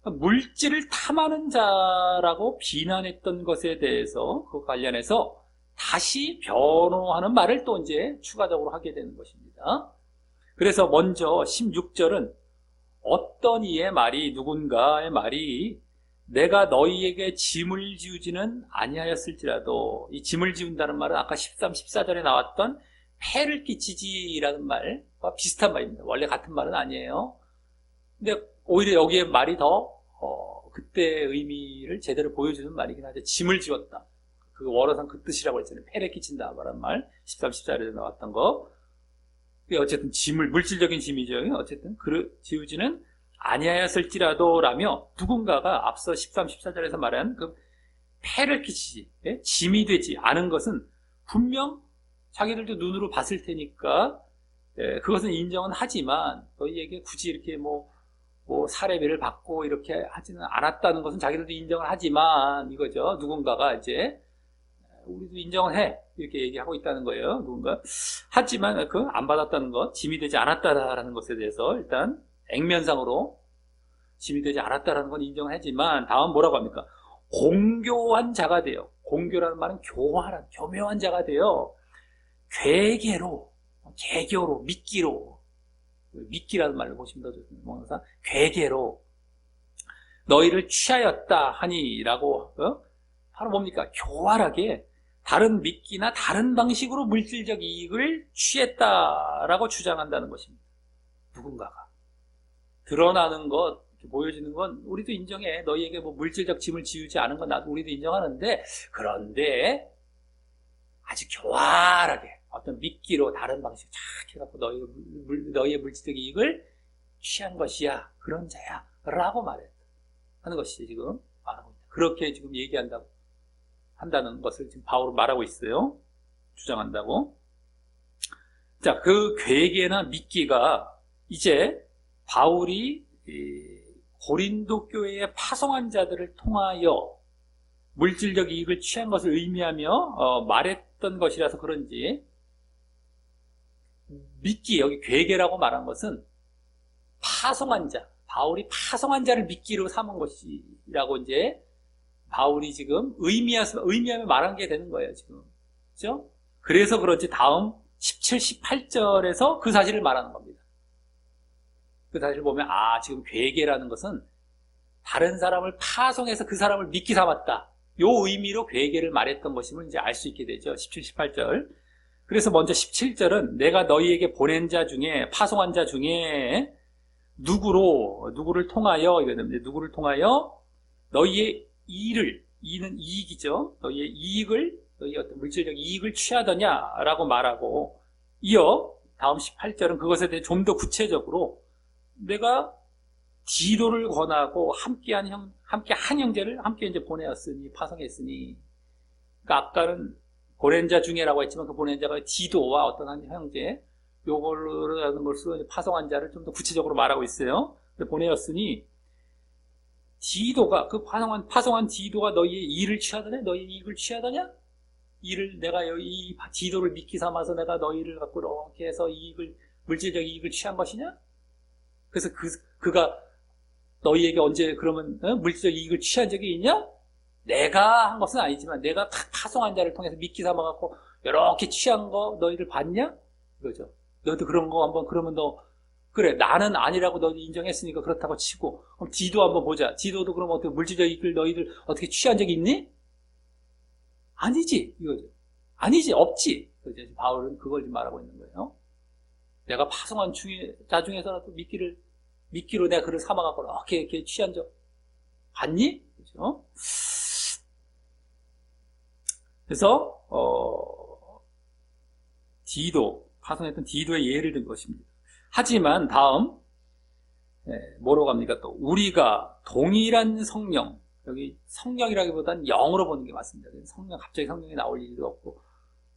물질을 탐하는 자라고 비난했던 것에 대해서 그 관련해서 다시 변호하는 말을 또 이제 추가적으로 하게 되는 것입니다. 그래서 먼저 16절은 어떤 이의 말이, 누군가의 말이 내가 너희에게 짐을 지우지는 아니하였을지라도, 이 짐을 지운다는 말은 아까 13, 14절에 나왔던 폐를 끼치지라는 말과 비슷한 말입니다. 원래 같은 말은 아니에요. 근데 오히려 여기에 말이 더 그때의 의미를 제대로 보여주는 말이긴 하죠. 짐을 지웠다. 그 원어상 그 뜻이라고 했잖아요. 폐를 끼친다 라는 말, 13, 14절에 나왔던 거. 어쨌든 짐을, 물질적인 짐이죠. 어쨌든 지우지는 아니하였을지라도 라며 누군가가 앞서 13, 14절에서 말한 그 폐를 끼치지, 짐이 되지 않은 것은 분명 자기들도 눈으로 봤을 테니까 그것은 인정은 하지만 너희에게 굳이 이렇게 뭐 사례비를 받고 이렇게 하지는 않았다는 것은 자기들도 인정을 하지만 이거죠. 누군가가 이제 우리도 인정을 해 이렇게 얘기하고 있다는 거예요. 누군가. 하지만 그 안 받았다는 것, 짐이 되지 않았다라는 것에 대해서 일단 액면상으로 짐이 되지 않았다라는 건 인정을 하지만 다음 뭐라고 합니까? 공교한 자가 돼요. 공교라는 말은 교묘한 자가 돼요. 괴계로, 개교로, 미끼라는 말을 보시면 더 좋습니다. 괴계로 너희를 취하였다 하니라고 바로 뭡니까? 교활하게 다른 미끼나 다른 방식으로 물질적 이익을 취했다라고 주장한다는 것입니다. 누군가가 드러나는 것, 보여지는 건 우리도 인정해. 너희에게 뭐 물질적 짐을 지우지 않은 건 나도 우리도 인정하는데, 그런데 아주 교활하게 어떤 미끼로 다른 방식으로 착 해갖고 너희의 물질적 이익을 취한 것이야. 그런 자야. 라고 하는 것이 지금 말하고 있다. 그렇게 지금 한다는 것을 지금 바울은 말하고 있어요. 주장한다고. 자, 그 괴계나 미끼가 이제 바울이 고린도 교회에 파송한 자들을 통하여 물질적 이익을 취한 것을 의미하며 말했던 것이라서 그런지 미끼, 여기 괴계라고 말한 것은 파송한 자, 바울이 파송한 자를 미끼로 삼은 것이라고 이제 바울이 지금 의미하며 말한 게 되는 거예요, 지금. 그죠? 그래서 그런지 다음 17, 18절에서 그 사실을 말하는 겁니다. 그 사실을 보면, 지금 괴계라는 것은 다른 사람을 파송해서 그 사람을 미끼 삼았다. 요 의미로 괴계를 말했던 것임을 이제 알 수 있게 되죠. 17, 18절. 그래서 먼저 17절은 내가 너희에게 보낸 자 중에, 파송한 자 중에 누구를 통하여, 이거는 누구를 통하여 너희의 이는 이익이죠. 너희의 너희의 어떤 물질적 이익을 취하더냐라고 말하고, 이어 다음 18절은 그것에 대해 좀 더 구체적으로 내가 디도를 권하고 함께 한 형제를 함께 이제 보내었으니, 파송했으니, 그러니까 아까는 보낸 자 중에라고 했지만 그 보낸 자가 디도와 어떤 한 형제, 요걸로 하는 것으로 파송한 자를 좀 더 구체적으로 말하고 있어요. 보내었으니, 디도가, 그 파송한 디도가 너희의 일을 취하더냐? 너희의 이익을 취하더냐? 내가 이 디도를 미끼 삼아서 내가 너희를 갖고 이렇게 해서 물질적 이익을 취한 것이냐? 그래서 그가 너희에게 언제 그러면 물질적 이익을 취한 적이 있냐? 내가 한 것은 아니지만 내가 파송한 자를 통해서 미끼 삼아갖고 이렇게 취한 거 너희들 봤냐? 이거죠. 너희도 그런 거 한번 그러면 그래, 나는 아니라고 너희 인정했으니까 그렇다고 치고, 그럼 디도 한번 보자. 디도도 그럼 어떻게 물질적 이익을 너희들 어떻게 취한 적이 있니? 아니지, 이거죠. 아니지, 없지. 그죠? 바울은 그걸 지금 말하고 있는 거예요. 내가 파송한 자 중에서라도 미끼로 내가 그를 삼아갖고 이렇게 취한 적 봤니? 그죠? 그래서, 파송했던 디도의 예를 든 것입니다. 하지만 다음 뭐로 갑니까? 또 우리가 동일한 성령, 여기 성령이라기보다는 영으로 보는 게 맞습니다. 성령, 갑자기 성령이 나올 일도 없고,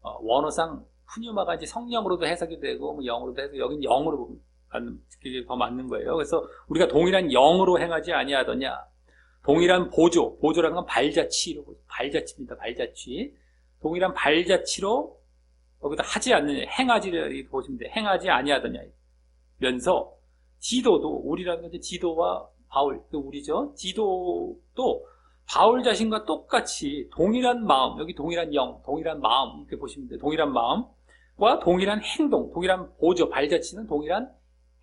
원어상 푸뉴마가 이제 성령으로도 해석이 되고 뭐 영으로도 해서 여긴 영으로 보면 그게 더 맞는 거예요. 그래서 우리가 동일한 영으로 행하지 아니하더냐. 동일한 보조라는 건 발자취로, 발자취입니다. 발자취. 동일한 발자취로 여기다 하지 않느냐, 행하지를 보시면 돼요. 행하지 아니하더냐. 면서 디도도, 우리라는 건 디도와 바울, 우리죠. 디도도 바울 자신과 똑같이 동일한 마음, 여기 동일한 영, 동일한 마음 이렇게 보시면 돼요. 동일한 마음과 동일한 행동, 동일한 보조, 발자취는 동일한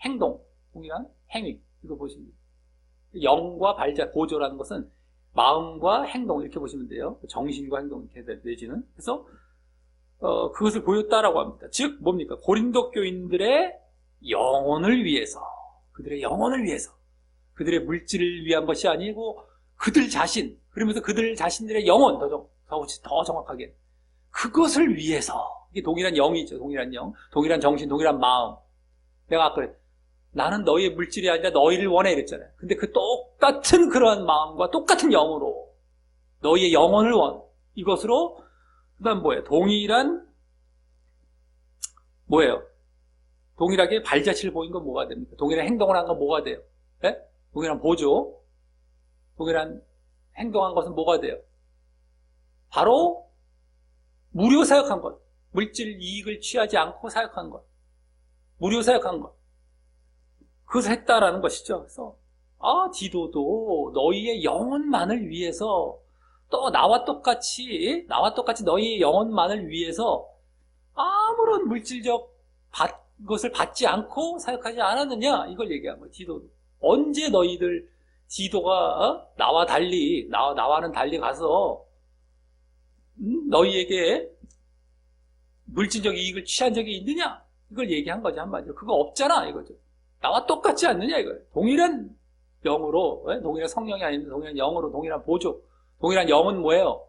행동, 동일한 행위 이거 보시면 돼요. 영과 발자, 보조라는 것은 마음과 행동 이렇게 보시면 돼요. 정신과 행동 이렇게 내지는. 그래서 그것을 보였다라고 합니다. 즉 뭡니까? 고린도 교인들의 영혼을 위해서, 그들의 영혼을 위해서, 그들의 물질을 위한 것이 아니고 그들 자신, 그러면서 그들 자신들의 영혼, 더 정확하게 그것을 위해서, 이게 동일한 영이죠. 동일한 영, 동일한 정신, 동일한 마음. 내가 아까 나는 너희의 물질이 아니라 너희를 원해 이랬잖아요. 근데 그 똑같은 그러한 마음과 똑같은 영으로 너희의 영혼을 이것으로, 그 다음 뭐예요? 동일하게 발자취를 보인 건 뭐가 됩니까? 동일한 행동을 한 건 뭐가 돼요? 네? 동일한 보조, 동일한 행동한 것은 뭐가 돼요? 바로 무료 사역한 것. 물질 이익을 취하지 않고 사역한 것. 무료 사역한 것. 그것을 했다라는 것이죠. 그래서 디도도 너희의 영혼만을 위해서, 또 나와 똑같이 너희의 영혼만을 위해서 아무런 물질적 것을 받지 않고 사역하지 않았느냐, 이걸 얘기한 거예요. 디도도. 언제 너희들 디도가 나와는 달리 가서 너희에게 물질적 이익을 취한 적이 있느냐, 이걸 얘기한 거죠. 한마디로 그거 없잖아 이거죠. 나와 똑같지 않느냐 이거예요. 동일한 영으로, 동일한 성령이 아닌 동일한 영으로, 동일한 보조, 동일한 영은 뭐예요?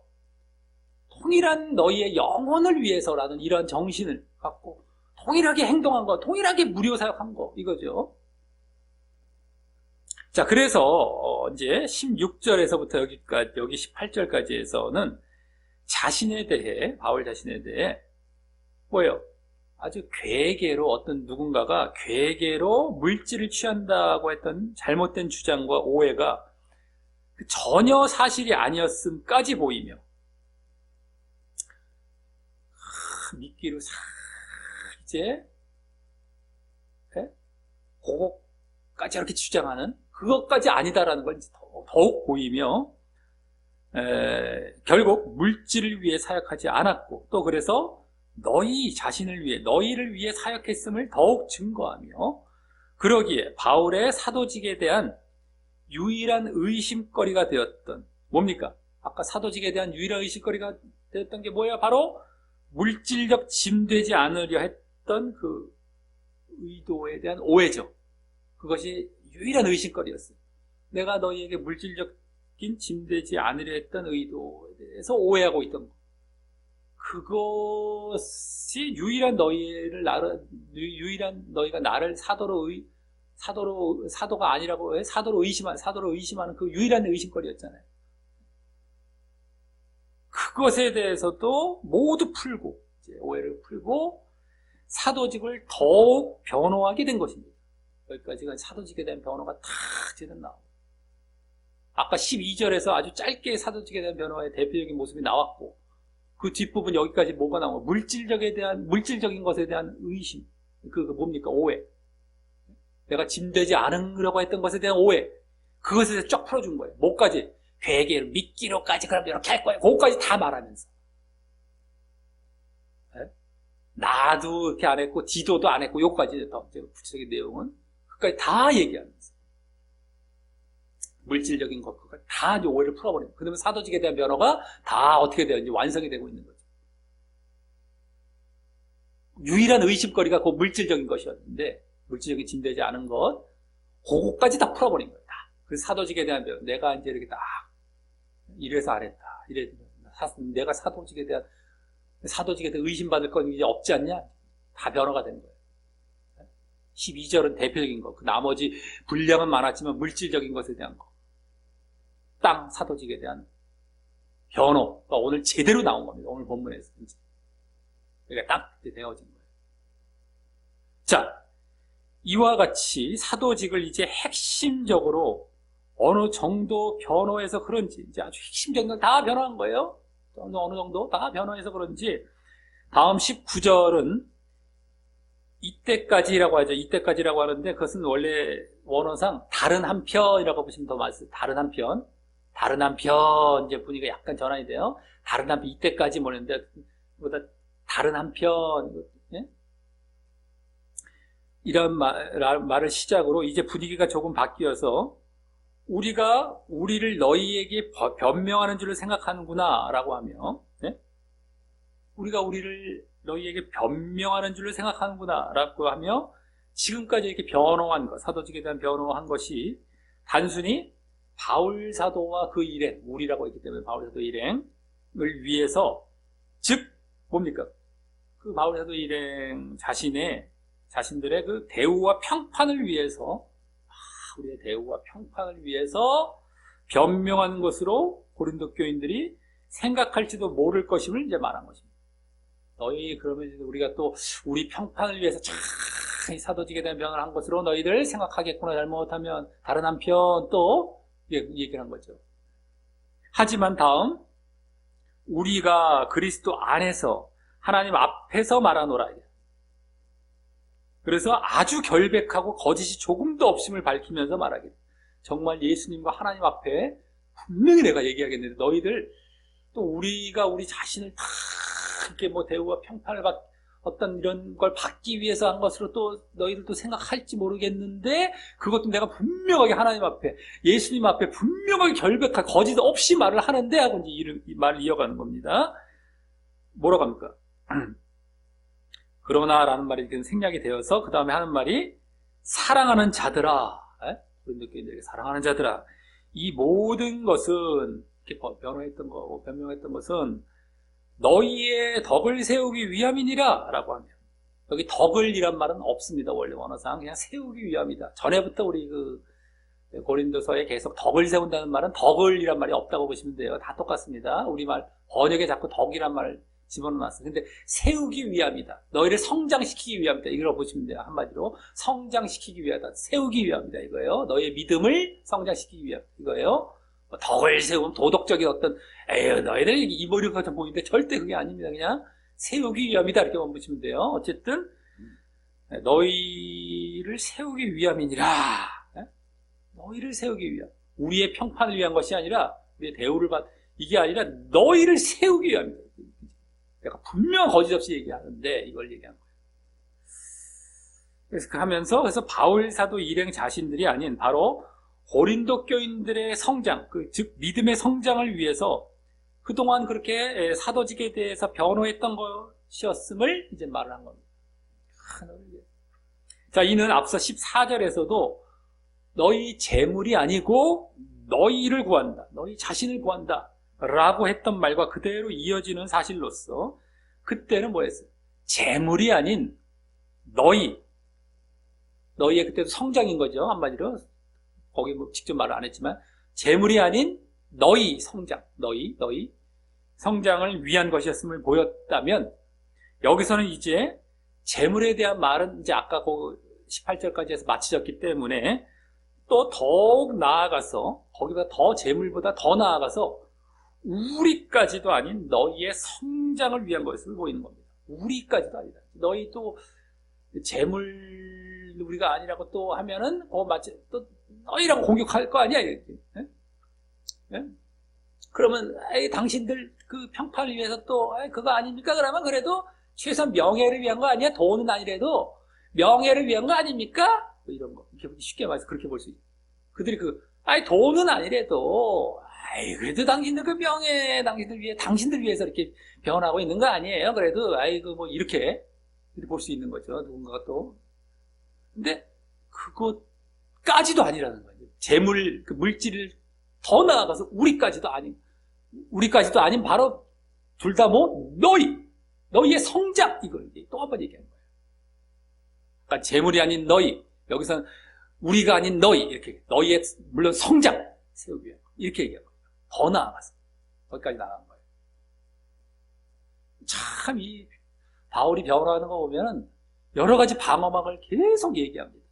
동일한 너희의 영혼을 위해서라는 이런 정신을 갖고 동일하게 행동한 거, 동일하게 무료 사역한 거, 이거죠. 자, 그래서 이제 16절에서부터 여기 18절까지에서는 바울 자신에 대해 뭐예요? 아주 괴계로, 어떤 누군가가 괴계로 물질을 취한다고 했던 잘못된 주장과 오해가 전혀 사실이 아니었음까지 보이며, 미끼로 싹 이제 그거까지 이렇게 주장하는, 그것까지 아니다라는 걸 더욱 보이며, 결국 물질을 위해 사역하지 않았고, 또 그래서 너희를 위해 사역했음을 더욱 증거하며, 그러기에 바울의 사도직에 대한 유일한 의심거리가 되었던, 뭡니까? 아까 사도직에 대한 유일한 의심거리가 되었던 게 뭐예요? 바로 물질적 짐되지 않으려 했던 그 의도에 대한 오해죠. 그것이 유일한 의심거리였어요. 내가 너희에게 물질적인 짐되지 않으려 했던 의도에 대해서 오해하고 있던 것. 그것이 유일한 너희가 나를 사도가 아니라고 해? 사도로 의심하는 그 유일한 의심거리였잖아요. 그것에 대해서도 모두 풀고, 이제 오해를 풀고 사도직을 더욱 변호하게 된 것입니다. 여기까지가 사도직에 대한 변호가 탁 제대로 나오고, 아까 12절에서 아주 짧게 사도직에 대한 변호의 대표적인 모습이 나왔고, 그 뒷부분 여기까지 뭐가 나오고, 물질적인 것에 대한 의심, 뭡니까? 오해. 내가 짐되지 않으려고 했던 것에 대한 오해, 그것에 대해서 쫙 풀어준 거예요. 뭐까지? 괴계로, 미끼로까지, 그럼 이렇게 할 거예요. 그것까지 다 말하면서. 네? 나도 이렇게 안 했고, 디도도 안 했고, 요까지 더 구체적인 내용은 그까지 다 얘기하면서. 물질적인 것까지 다 이제 오해를 풀어버립니다. 그러면 사도직에 대한 변호가 다 어떻게 되었는지 완성이 되고 있는 거죠. 유일한 의심거리가 그 물질적인 것이었는데, 물질적인 짐되지 않은 것, 그거까지 다 풀어버린 거예요. 다. 그래서 사도직에 대한 변호, 내가 이제 이렇게 딱 이래서 안 했다. 내가 사도직에 대한 의심받을 건 이제 없지 않냐? 다 변호가 되는 거예요. 12절은 대표적인 거. 그 나머지 분량은 많았지만 물질적인 것에 대한 거. 땅 사도직에 대한 변호가 오늘 제대로 나온 겁니다. 오늘 본문에서. 그러니까 딱 되어진 거예요. 자, 이와 같이 사도직을 이제 핵심적으로 어느 정도 변호해서 그런지, 이제 아주 핵심적인 걸 다 변호한 거예요. 어느 정도 다 변호해서 그런지, 다음 19절은 이때까지라고 하죠. 이때까지라고 하는데, 그것은 원래 원어상 다른 한편이라고 보시면 더 맞습니다. 다른 한편. 다른 한편, 이제 분위기가 약간 전환이 돼요. 다른 한편, 이때까지 뭐랬는데, 보다 다른 한편, 예? 이런 말을 시작으로 이제 분위기가 조금 바뀌어서 우리가 우리를 너희에게 변명하는 줄을 생각하는구나 라고 하며, 예? 우리가 우리를 너희에게 변명하는 줄을 생각하는구나 라고 하며 지금까지 이렇게 변호한 것, 사도직에 대한 변호한 것이 단순히 바울 사도와 그 일행, 우리라고 했기 때문에 바울 사도 일행을 위해서, 즉 뭡니까? 그 바울 사도 일행 자신들의 그 대우와 평판을 위해서, 우리의 대우와 평판을 위해서 변명하는 것으로 고린도 교인들이 생각할지도 모를 것임을 이제 말한 것입니다. 너희 그러면 우리가 또 우리 평판을 위해서 참 이 사도직에 대한 변호를 한 것으로 너희들 생각하겠구나. 잘못하면 다른 한편 또 얘기를 한 거죠. 하지만 다음, 우리가 그리스도 안에서 하나님 앞에서 말하노라. 그래서 아주 결백하고 거짓이 조금도 없음을 밝히면서 말하게. 정말 예수님과 하나님 앞에 분명히 내가 얘기하겠는데, 너희들 또 우리가 우리 자신을 다 이렇게 뭐 대우와 평판을 어떤 이런 걸 받기 위해서 한 것으로 또 너희들도 생각할지 모르겠는데, 그것도 내가 분명하게 하나님 앞에, 예수님 앞에 분명하게 결백하게 거짓 없이 말을 하는데 하고 이제 이 말을 이어가는 겁니다. 뭐라고 합니까? 그러나 라는 말이 생략이 되어서 그 다음에 하는 말이 사랑하는 자들아, 고린도 교인들에게 사랑하는 자들아, 이 모든 것은 이렇게 변호했던 거, 변명했던 것은 너희의 덕을 세우기 위함이니라 라고 하면, 여기 덕을이란 말은 없습니다. 원래 원어상 그냥 세우기 위함이다. 전에부터 우리 그 고린도서에 계속 덕을 세운다는 말은 덕을이란 말이 없다고 보시면 돼요. 다 똑같습니다. 우리말 번역에 자꾸 덕이란 말을 집어넣어놨어요. 근데 세우기 위함이다. 너희를 성장시키기 위함이다. 이걸 보시면 돼요. 한마디로 성장시키기 위하다. 세우기 위함이다. 이거예요. 너희의 믿음을 성장시키기 위함. 이거예요. 덕을 세우면 도덕적인 어떤 에휴 너희들 이머리 같아 보이는데 절대 그게 아닙니다. 그냥 세우기 위함이다. 이렇게만 보시면 돼요. 어쨌든 너희를 세우기 위함이니라. 너희를 세우기 위함. 우리의 평판을 위한 것이 아니라 우리의 대우를 이게 아니라 너희를 세우기 위함이다. 내가 분명 거짓 없이 얘기하는데 이걸 얘기한 거예요. 그래서 바울 사도 일행 자신들이 아닌 바로 고린도 교인들의 성장, 즉 믿음의 성장을 위해서 그동안 그렇게 사도직에 대해서 변호했던 것이었음을 이제 말을 한 겁니다. 자, 이는 앞서 14절에서도 너희 재물이 아니고 너희를 구한다, 너희 자신을 구한다 라고 했던 말과 그대로 이어지는 사실로서 그때는 뭐였어요? 재물이 아닌 너희의 그때도 성장인 거죠. 한마디로 거기 뭐 직접 말을 안 했지만 재물이 아닌 너희 성장, 너희 성장을 위한 것이었음을 보였다면, 여기서는 이제 재물에 대한 말은 이제 아까 그 18절까지 해서 마치졌기 때문에 또 더욱 나아가서 거기보다 더 재물보다 더 나아가서 우리까지도 아닌 너희의 성장을 위한 것을 보이는 겁니다. 우리까지도 아니다. 너희도 재물 우리가 아니라고 또 하면은 마치 또 너희라고 공격할 거 아니야 이렇게. 예? 그러면 당신들 그 평판을 위해서 또 그거 아닙니까? 그러면 그래도 최소한 명예를 위한 거 아니야? 돈은 아니래도 명예를 위한 거 아닙니까? 뭐 이런 거 이렇게 쉽게 말해서 그렇게 볼 수 있죠. 그들이 돈은 아니래도 그래도 당신들 그 명예 당신들 위해서 이렇게 변하고 있는 거 아니에요? 그래도 뭐 이렇게 볼 수 있는 거죠. 누군가가 또. 근데 그것까지도 아니라는 거예요. 재물, 그 물질을 더 나아가서 우리까지도 아닌 바로 둘 다 뭐 너희의 성장, 이걸 또 한 번 얘기하는 거예요. 그러니까 재물이 아닌 너희, 여기서는 우리가 아닌 너희, 이렇게 너희의 물론 성장 세우기 위해 이렇게 얘기하고 더 나아가서 거기까지 나아간 거예요. 참 이 바울이 변호하는 거 보면은 여러 가지 방어막을 계속 얘기합니다.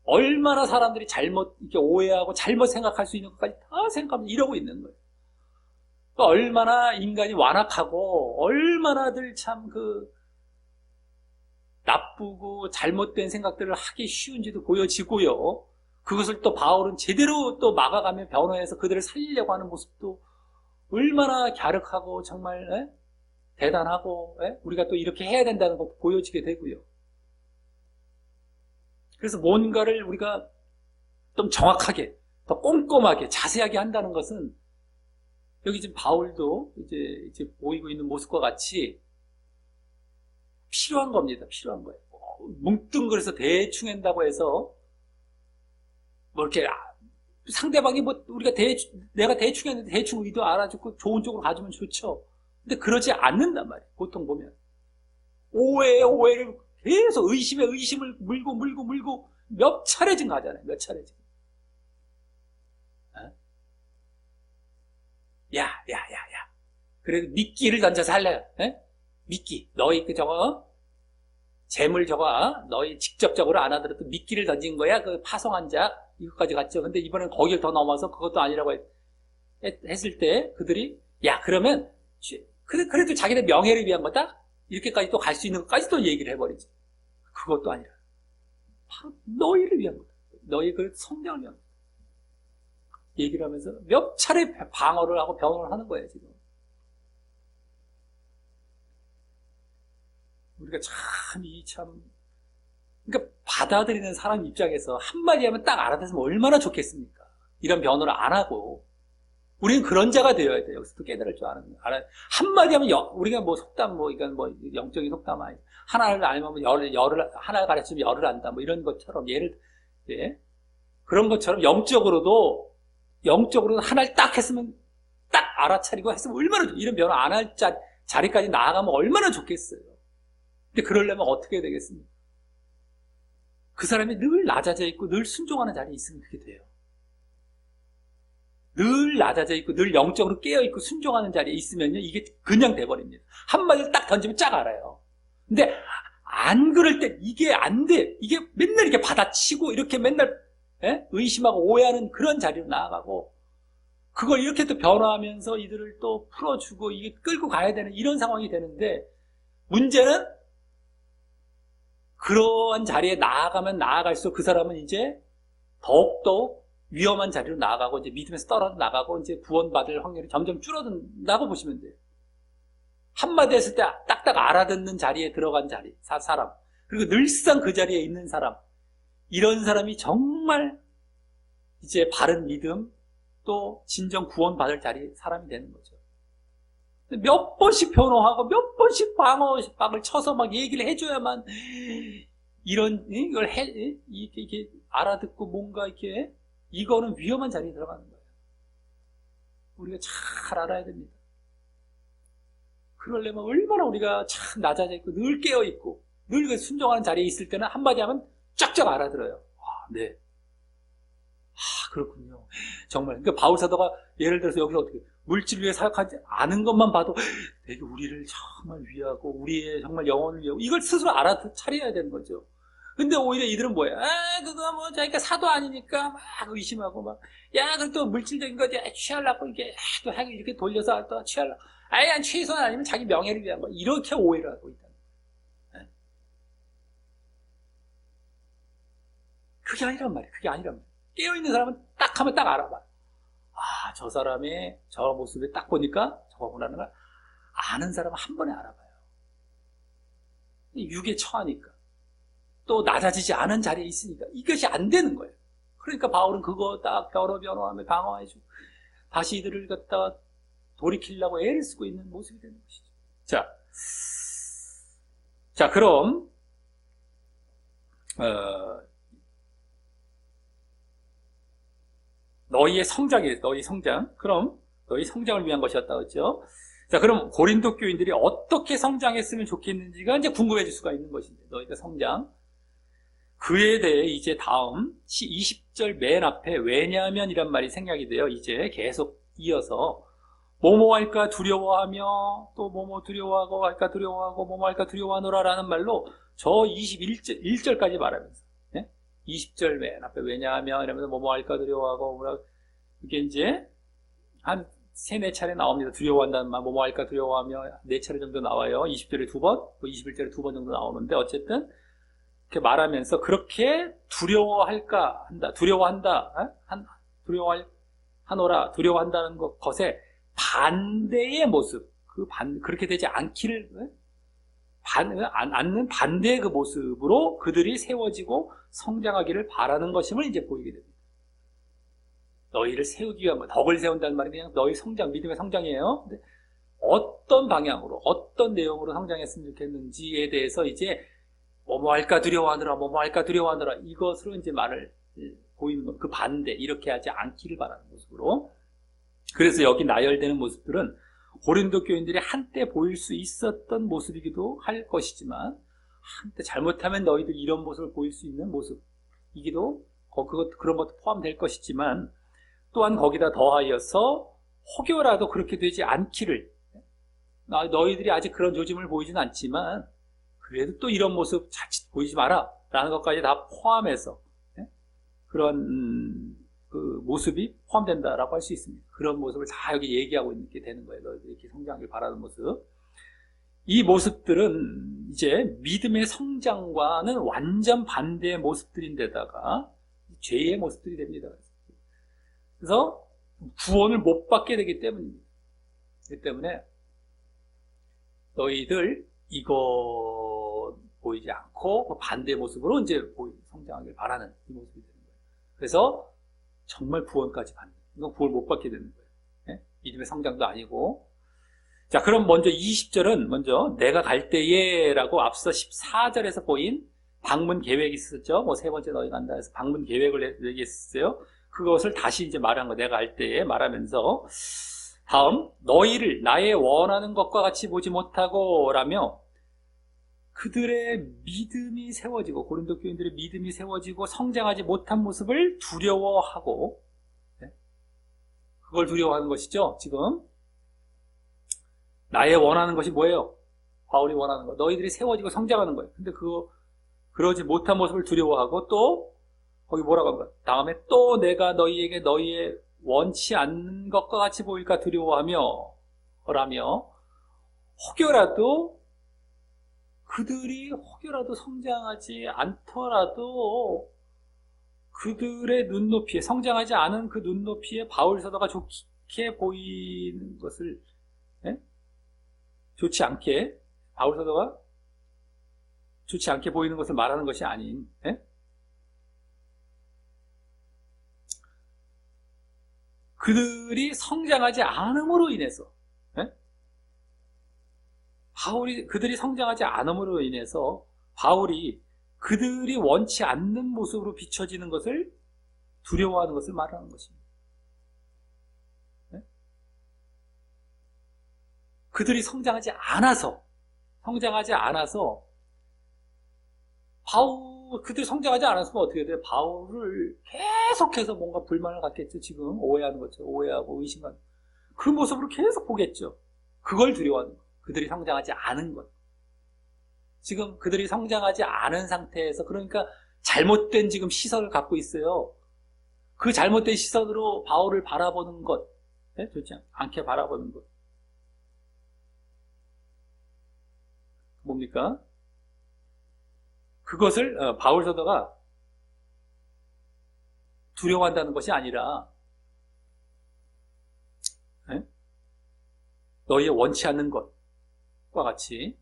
얼마나 사람들이 잘못 이렇게 오해하고 잘못 생각할 수 있는 것까지 다 생각하면서 이러고 있는 거예요. 얼마나 인간이 완악하고 얼마나들 참 나쁘고 잘못된 생각들을 하기 쉬운지도 보여지고요. 그것을 또 바울은 제대로 또 막아가며 변호해서 그들을 살리려고 하는 모습도 얼마나 갸륵하고 정말 대단하고 우리가 또 이렇게 해야 된다는 거 보여지게 되고요. 그래서 뭔가를 우리가 좀 정확하게, 더 꼼꼼하게, 자세하게 한다는 것은 여기 지금 바울도 이제 보이고 있는 모습과 같이 필요한 겁니다. 필요한 거예요. 뭉뚱그려서 대충 한다고 해서 뭐 이렇게 상대방이 뭐 내가 대충 했는데 대충 의도 알아주고 좋은 쪽으로 가주면 좋죠. 근데 그러지 않는단 말이에요. 보통 보면 오해를 계속 의심에 의심을 물고 몇 차례 지금 가잖아요. 몇 차례 지금. 야. 그래도 미끼를 던져서 할래요. 미끼. 너희 재물 너희 직접적으로 안 하더라도 미끼를 던진 거야. 그 파송한 자, 이것까지 갔죠. 근데 이번엔 거길 더 넘어서 그것도 아니라고 했을 때 그들이, 야, 그러면, 그래도 자기네 명예를 위한 거다? 이렇게까지 또 갈 수 있는 것까지 또 얘기를 해버리지. 그것도 아니라. 바로 너희를 위한 거다. 너희 그 성장을 위한 거다. 얘기를 하면서 몇 차례 방어를 하고 변호를 하는 거예요, 지금. 우리가 그러니까 받아들이는 사람 입장에서 한마디 하면 딱 알아듣으면 얼마나 좋겠습니까? 이런 변호를 안 하고. 우리는 그런 자가 되어야 돼요. 여기서 또 깨달을 줄 아는. 한마디 하면 우리가 뭐 속담, 이건 영적인 속담 아니에요. 하나를 알면 하나를 가르치면 열을 안다. 뭐 이런 것처럼 그런 것처럼 영적으로도 하나를 딱 했으면 딱 알아차리고 했으면 얼마나 이런 변호 안 할 자리까지 나아가면 얼마나 좋겠어요. 근데 그러려면 어떻게 되겠습니까? 그 사람이 늘 낮아져 있고 늘 순종하는 자리에 있으면 그게 돼요. 늘 낮아져 있고 늘 영적으로 깨어있고 순종하는 자리에 있으면요, 이게 그냥 돼버립니다. 한마디를 딱 던지면 쫙 알아요. 근데 안 그럴 때 이게 안 돼. 이게 맨날 이렇게 받아치고 이렇게 맨날 의심하고 오해하는 그런 자리로 나아가고, 그걸 이렇게 또 변화하면서 이들을 또 풀어주고 이게 끌고 가야 되는 이런 상황이 되는데, 문제는 그러한 자리에 나아가면 나아갈수록 그 사람은 이제 더욱더 위험한 자리로 나아가고 이제 믿음에서 떨어져 나가고 이제 구원받을 확률이 점점 줄어든다고 보시면 돼요. 한마디 했을 때 딱딱 알아듣는 자리에 들어간 사람, 그리고 늘상 그 자리에 있는 사람, 이런 사람이 정말 이제 바른 믿음, 또 진정 구원받을 사람이 되는 거죠. 몇 번씩 변호하고 몇 번씩 방어박을 쳐서 막 얘기를 해줘야만 이걸 이렇게 알아듣고 뭔가 이렇게, 이거는 위험한 자리에 들어가는 거예요. 우리가 잘 알아야 됩니다. 그러려면 얼마나 우리가 참 낮아져 있고 늘 깨어 있고 늘 순종하는 자리에 있을 때는 한마디 하면 쫙쫙 알아들어요. 네. 그렇군요. 정말. 그러니까 바울 사도가 예를 들어서 여기서 어떻게 물질을 위해 사역하지 않은 것만 봐도 되게 우리를 정말 위하고 우리의 정말 영혼을 위하고 이걸 스스로 알아차려야 되는 거죠. 근데 오히려 이들은 뭐예요? 그거 자기가 사도 아니니까 막 의심하고 그걸 또 물질적인 거 취하려고 이렇게 또 이렇게 돌려서 또 취하려고. 최소한 아니면 자기 명예를 위한 거. 이렇게 오해를 하고 있다는 거예요. 그게 아니란 말이에요. 깨어있는 사람은 딱 하면 딱 알아봐요. 저 사람의 저 모습에 딱 보니까 저거구나는 걸 아는 사람은 한 번에 알아봐요. 육에 처하니까. 또 낮아지지 않은 자리에 있으니까 이것이 안 되는 거예요. 그러니까 바울은 그거 딱 변호하며 방어해주고 다시 이들을 갖다가 돌이키려고 애를 쓰고 있는 모습이 되는 것이죠. 자, 그럼 너희의 성장이에요. 너희 성장. 그럼 너희 성장을 위한 것이었다 그랬죠. 자, 그럼 고린도 교인들이 어떻게 성장했으면 좋겠는지가 이제 궁금해질 수가 있는 것인데, 너희가 성장. 그에 대해 이제 다음 20절 맨 앞에 왜냐하면이란 말이 생략이 돼요. 이제 계속 이어서 뭐뭐 할까 두려워하며 또 뭐뭐 두려워하고 할까 두려워하고 뭐뭐 할까 두려워하노라라는 말로 저 21절까지 말하면서 20절 맨 앞에 왜냐하면 이러면서 뭐뭐 할까 두려워하고 뭐라 이게 이제 한 세네 차례 나옵니다. 두려워한다는 말, 뭐뭐 할까 두려워하며 네 차례 정도 나와요. 20절에 두 번, 21절에 두 번 정도 나오는데 어쨌든 이렇게 말하면서 그렇게 두려워할까 한다, 두려워한다, 두려워하노라, 두려워한다는 것에 반대의 모습, 그렇게 되지 않기를 않는 반대의 그 모습으로 그들이 세워지고 성장하기를 바라는 것임을 이제 보이게 됩니다. 너희를 세우기 위한 거, 덕을 세운다는 말이 그냥 너희 성장, 믿음의 성장이에요. 근데 어떤 방향으로, 어떤 내용으로 성장했으면 좋겠는지에 대해서 이제 뭐뭐 할까 두려워하느라, 뭐뭐 할까 두려워하느라 이것으로 이제 말을 보이는 것, 그 반대, 이렇게 하지 않기를 바라는 모습으로. 그래서 여기 나열되는 모습들은 고린도 교인들이 한때 보일 수 있었던 모습이기도 할 것이지만 한때 잘못하면 너희들 이런 모습을 보일 수 있는 모습이기도 그런 것도 포함될 것이지만 또한 거기다 더하여서 혹여라도 그렇게 되지 않기를 너희들이 아직 그런 조짐을 보이지는 않지만 그래도 또 이런 모습 자칫 보이지 마라 라는 것까지 다 포함해서 그런 그 모습이 포함된다라고 할 수 있습니다. 그런 모습을 다 여기 얘기하고 있게 되는 거예요. 너희들이 이렇게 성장하길 바라는 모습. 이 모습들은 이제 믿음의 성장과는 완전 반대의 모습들인데다가 죄의 모습들이 됩니다. 그래서 구원을 못 받게 되기 때문입니다. 그렇기 때문에 너희들 이거 보이지 않고 반대의 모습으로 이제 성장하길 바라는 이 모습이 되는 거예요. 그래서 정말 구원까지 받는, 이건 구원 못 받게 되는 거예요. 네? 믿음의 성장도 아니고. 자, 그럼 먼저 20절은 먼저 내가 갈 때에 라고 앞서 14절에서 보인 방문 계획이 있었죠. 뭐 세 번째 너희 간다 해서 방문 계획을 얘기했어요. 그것을 다시 이제 말한 거, 내가 갈 때에 말하면서 다음 너희를 나의 원하는 것과 같이 보지 못하고 라며 그들의 믿음이 세워지고 고린도 교인들의 믿음이 세워지고 성장하지 못한 모습을 두려워하고 그걸 두려워하는 것이죠. 지금 나의 원하는 것이 뭐예요? 바울이 원하는 거. 너희들이 세워지고 성장하는 거예요. 근데 그러지 못한 모습을 두려워하고 또 거기 뭐라고 한 거야? 다음에 또 내가 너희에게 너희의 원치 않는 것과 같이 보일까 두려워하며 혹여라도 그들이 성장하지 않더라도 그들의 눈높이에 성장하지 않은 그 눈높이에 바울 사도가 좋게 보이는 것을 좋지 않게 바울 사도가 좋지 않게 보이는 것을 말하는 것이 아닌 그들이 성장하지 않음으로 인해서 그들이 성장하지 않음으로 인해서 바울이 그들이 원치 않는 모습으로 비춰지는 것을 두려워하는 것을 말하는 것입니다. 그들이 성장하지 않아서 그들이 성장하지 않았으면 어떻게 돼요? 바울을 계속해서 뭔가 불만을 갖겠죠. 지금 오해하는 것처럼 오해하고 의심하는 그 모습으로 계속 보겠죠. 그걸 두려워하는 것. 그들이 성장하지 않은 것. 지금 그들이 성장하지 않은 상태에서 그러니까 잘못된 지금 시선을 갖고 있어요. 그 잘못된 시선으로 바울을 바라보는 것, 좋지 않게 바라보는 것. 뭡니까? 그것을 바울 사도가 두려워한다는 것이 아니라 너희의 원치 않는 것과 같이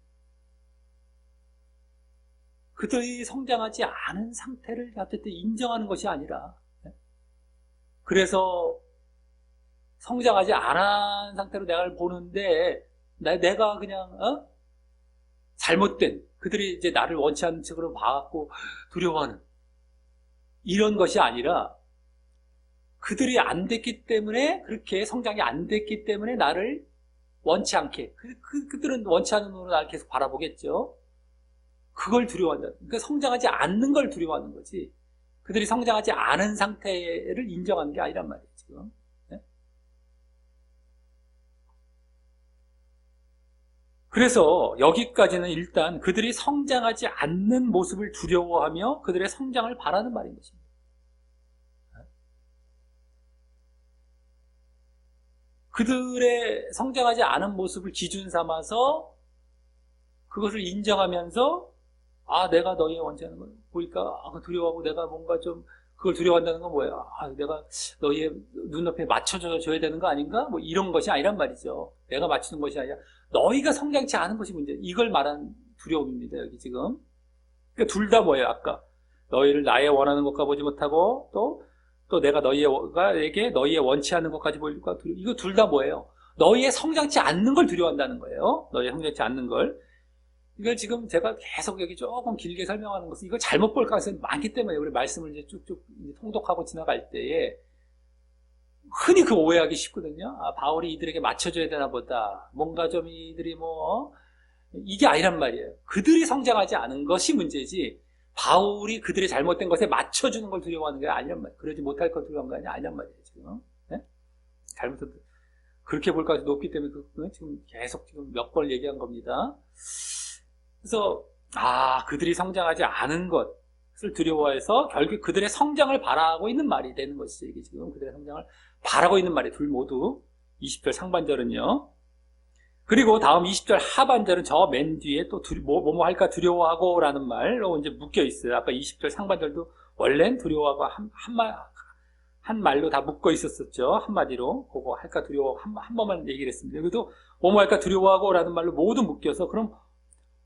그들이 성장하지 않은 상태를 어쨌든 인정하는 것이 아니라 그래서 성장하지 않은 상태로 내가 보는데 내가 그냥 잘못된 그들이 이제 나를 원치 않는 식으로 봐갖고 두려워하는 이런 것이 아니라 그들이 안 됐기 때문에 그렇게 성장이 안 됐기 때문에 나를 원치 않게 그들은 원치 않는 눈으로 나를 계속 바라보겠죠. 그걸 두려워한다. 그러니까 성장하지 않는 걸 두려워하는 거지. 그들이 성장하지 않은 상태를 인정하는 게 아니란 말이에요, 지금. 네? 그래서 여기까지는 일단 그들이 성장하지 않는 모습을 두려워하며 그들의 성장을 바라는 말인 것입니다. 그들의 성장하지 않은 모습을 기준 삼아서 그것을 인정하면서 내가 너희의 원죄하는 걸 보니까 두려워하고 내가 뭔가 좀 그걸 두려워한다는 건 뭐예요? 내가 너희의 눈앞에 맞춰줘야 되는 거 아닌가? 뭐 이런 것이 아니란 말이죠. 내가 맞추는 것이 아니라 너희가 성장치 않은 것이 문제. 이걸 말한 두려움입니다. 여기 지금. 그러니까 둘 다 뭐예요? 아까 너희를 나의 원하는 것과 보지 못하고 또 내가 너희에게 너희의 원치 않는 것까지 보일까 두려워. 이거 둘 다 뭐예요? 너희의 성장치 않는 걸 두려워한다는 거예요. 너희의 성장치 않는 걸. 이걸 지금 제가 계속 여기 조금 길게 설명하는 것은 이걸 잘못 볼 가능성이 많기 때문에 우리 말씀을 이제 쭉쭉 통독하고 지나갈 때에 흔히 그 오해하기 쉽거든요. 바울이 이들에게 맞춰줘야 되나 보다. 뭔가 좀 이들이 이게 아니란 말이에요. 그들이 성장하지 않은 것이 문제지 바울이 그들의 잘못된 것에 맞춰주는 걸 두려워하는 게 아니란 말이에요. 그러지 못할 걸 두려워하는 게 아니란 말이에요. 지금. 네? 잘못해도 그렇게 볼 가능성이 높기 때문에 지금 계속 지금 몇 번 얘기한 겁니다. 그래서 그들이 성장하지 않은 것을 두려워해서 결국 그들의 성장을 바라고 있는 말이 되는 것이죠. 이게 지금 그들의 성장을 바라고 있는 말이 둘 모두 20절 상반절은요. 그리고 다음 20절 하반절은 저 맨 뒤에 또 뭐뭐 할까 두려워하고 라는 말로 이제 묶여 있어요. 아까 20절 상반절도 원래는 두려워하고 한 말로 다 묶어 있었었죠. 한마디로 그거 할까 두려워 한 번만 얘기를 했습니다. 그래도 뭐뭐 할까 두려워하고 라는 말로 모두 묶여서 그럼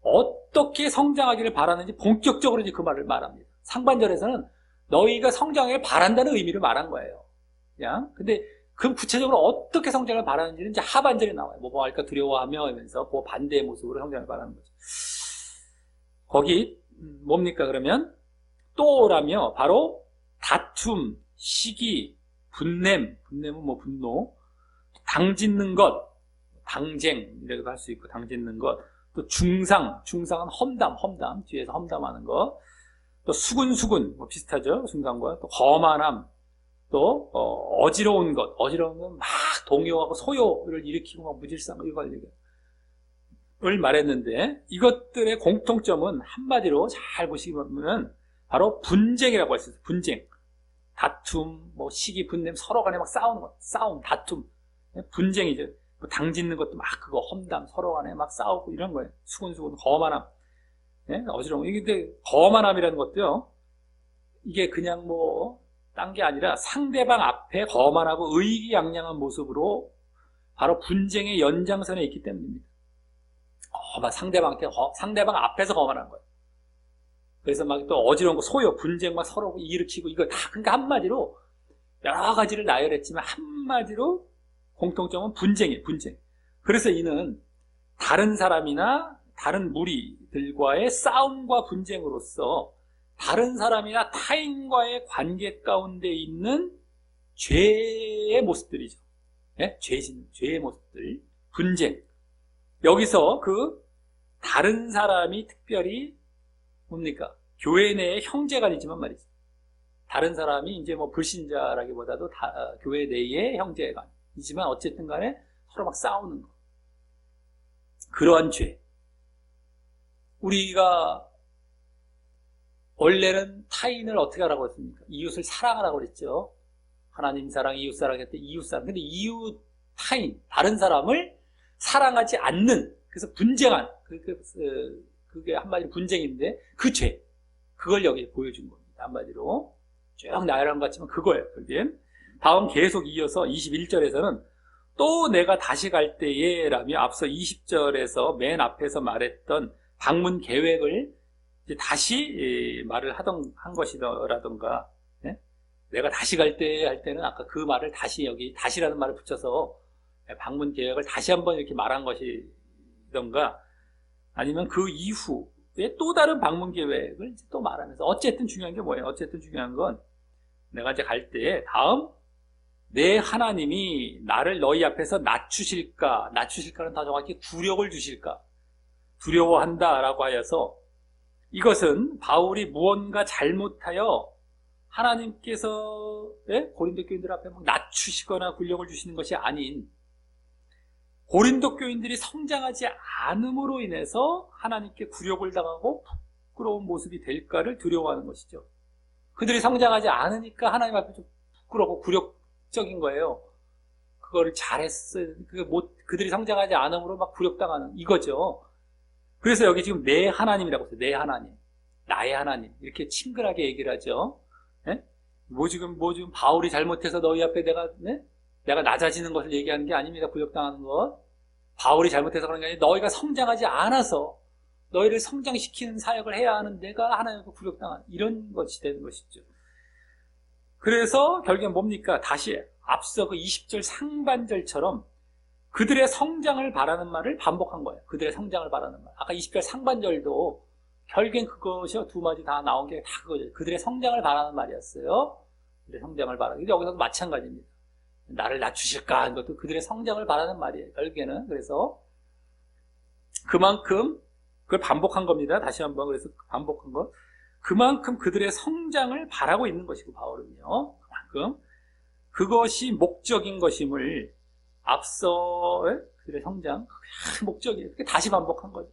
어떻게 성장하기를 바라는지 본격적으로 이제 그 말을 말합니다. 상반절에서는 너희가 성장을 바란다는 의미를 말한 거예요. 그냥. 근데 그럼 구체적으로 어떻게 성장을 바라는지는 이제 하반절에 나와요. 뭐 할까 두려워하며 하면서 그 반대의 모습으로 성장을 바라는 거죠. 거기 뭡니까 그러면? 또라며 바로 다툼, 시기, 분냄, 분냄은 뭐 분노, 당짓는 것, 당쟁 이라고도 할 수 있고 당짓는 것, 또 중상은 험담, 뒤에서 험담하는 것, 또 수군, 뭐 비슷하죠, 중상과, 또 거만함, 또, 어지러운 건 막 동요하고 소요를 일으키고 막 무질서, 이걸 말했는데, 이것들의 공통점은 한마디로 잘 보시면, 바로 분쟁이라고 할 수 있어요, 분쟁. 다툼, 뭐 시기, 분냄, 서로 간에 막 싸우는 것, 싸움, 다툼. 분쟁이죠. 당짓는 것도 막 그거 험담 서로 간에 막 싸우고 이런 거예요. 수군수군 거만함, 네? 어지러움. 이게 근데 거만함이라는 것도요. 이게 그냥 딴 게 아니라 상대방 앞에 거만하고 의기양양한 모습으로 바로 분쟁의 연장선에 있기 때문입니다. 막 상대방 앞에서 거만한 거예요. 그래서 막 또 어지러운 거 소요, 분쟁 막 서로 일으키고 이거 다 그러니까 한마디로 여러 가지를 나열했지만 한마디로 공통점은 분쟁이에요, 분쟁. 그래서 이는 다른 사람이나 다른 무리들과의 싸움과 분쟁으로서 다른 사람이나 타인과의 관계 가운데 있는 죄의 모습들이죠. 네? 죄의 모습들. 분쟁. 여기서 그 다른 사람이 특별히 뭡니까? 교회 내의 형제간이지만 말이죠. 다른 사람이 이제 불신자라기보다도 교회 내의 형제간. 이지만 어쨌든 간에 서로 막 싸우는 거. 그러한 죄. 우리가 원래는 타인을 어떻게 하라고 했습니까? 이웃을 사랑하라고 그랬죠. 하나님 사랑, 이웃 사랑 했을 때 이웃 사랑. 근데 이웃, 타인, 다른 사람을 사랑하지 않는, 그래서 분쟁한, 그게 한마디로 분쟁인데 그 죄. 그걸 여기 보여준 겁니다. 한마디로. 쭉 나열한 것 같지만 그거예요. 그게. 다음 계속 이어서 21절에서는 또 내가 다시 갈 때에 라며 앞서 20절에서 맨 앞에서 말했던 방문 계획을 이제 다시 말을 한 것이라던가, 네? 내가 다시 갈 때 할 때는 아까 그 말을 다시 여기 다시라는 말을 붙여서 방문 계획을 다시 한번 이렇게 말한 것이던가 아니면 그 이후에 또 다른 방문 계획을 이제 또 말하면서 어쨌든 중요한 게 뭐예요? 어쨌든 중요한 건 내가 이제 갈 때에 다음 내 하나님이 나를 너희 앞에서 낮추실까는 더 정확히 굴욕을 주실까? 두려워한다라고 하여서 이것은 바울이 무언가 잘못하여 하나님께서 고린도 교인들 앞에 낮추시거나 굴욕을 주시는 것이 아닌 고린도 교인들이 성장하지 않음으로 인해서 하나님께 굴욕을 당하고 부끄러운 모습이 될까를 두려워하는 것이죠. 그들이 성장하지 않으니까 하나님 앞에 좀 부끄럽고 굴욕적인 거예요. 그거를 잘했어요. 그들이 성장하지 않음으로 막 굴욕당하는 이거죠. 그래서 여기 지금 내 하나님이라고 했어요. 내 하나님, 나의 하나님 이렇게 친근하게 얘기를 하죠. 뭐 지금 바울이 잘못해서 너희 앞에 내가 낮아지는 것을 얘기하는 게 아닙니다. 굴욕당하는 것. 바울이 잘못해서 그런 게 아니라 너희가 성장하지 않아서 너희를 성장시키는 사역을 해야 하는 내가 하나님께 굴욕당하는 이런 것이 되는 것이죠. 그래서 결국엔 뭡니까? 다시 앞서 그 20절 상반절처럼 그들의 성장을 바라는 말을 반복한 거예요. 그들의 성장을 바라는 말. 아까 20절 상반절도 결국엔 그것이 두 마디 다 나온 게 다 그거죠. 그들의 성장을 바라는 말이었어요. 그들의 성장을 바라는. 여기서도 마찬가지입니다. 나를 낮추실까 하는 것도 그들의 성장을 바라는 말이에요. 결국에는. 그래서 그만큼 그걸 반복한 겁니다. 다시 한번. 그래서 반복한 것. 그만큼 그들의 성장을 바라고 있는 것이고 바울은요. 그만큼 그것이 목적인 것임을 앞서 그들의 성장 목적이에요. 다시 반복한 거죠.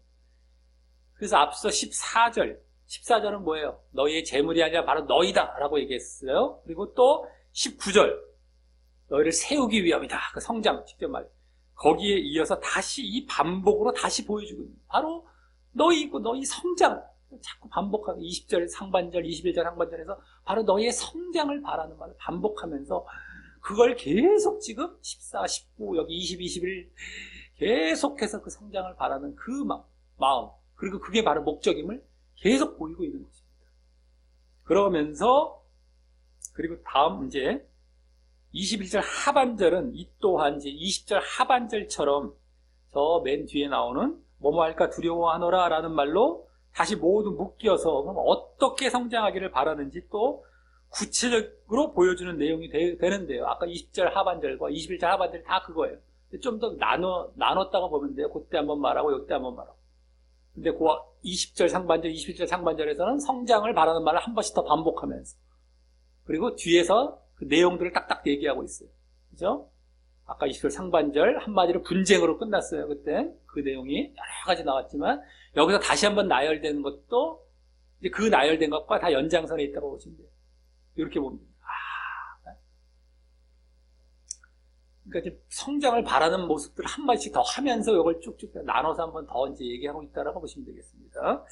그래서 앞서 14절은 뭐예요? 너희의 재물이 아니라 바로 너희다 라고 얘기했어요. 그리고 또 19절 너희를 세우기 위함이다. 그 성장 직접 말. 거기에 이어서 다시 이 반복으로 다시 보여주고 있는 바로 너희고 너희 성장 자꾸 반복하고 20절 상반절 21절 상반절에서 바로 너희의 성장을 바라는 말을 반복하면서 그걸 계속 지금 14, 19 여기 20, 21 계속해서 그 성장을 바라는 그 마음 그리고 그게 바로 목적임을 계속 보이고 있는 것입니다. 그러면서 그리고 다음 이제 21절 하반절은 이 또한 이제 20절 하반절처럼 저 맨 뒤에 나오는 뭐뭐 할까 두려워하노라 라는 말로 다시 모두 묶여서 그럼 어떻게 성장하기를 바라는지 또 구체적으로 보여주는 내용이 되는데요. 아까 20절 하반절과 21절 하반절 다 그거예요. 좀 더 나눴다고 보면 돼요. 그때 한번 말하고 이때 한번 말하고. 근데 그 20절 상반절, 21절 상반절에서는 성장을 바라는 말을 한 번씩 더 반복하면서 그리고 뒤에서 그 내용들을 딱딱 얘기하고 있어요. 그죠? 아까 20절 상반절 한마디로 분쟁으로 끝났어요. 그때 그 내용이 여러 가지 나왔지만 여기서 다시 한번 나열되는 것도 이제 그 나열된 것과 다 연장선에 있다고 보시면 돼요. 이렇게 봅니다. 그러니까 이제 성장을 바라는 모습들을 한 마디씩 더 하면서 이걸 쭉쭉 나눠서 한번 더 이제 얘기하고 있다라고 보시면 되겠습니다.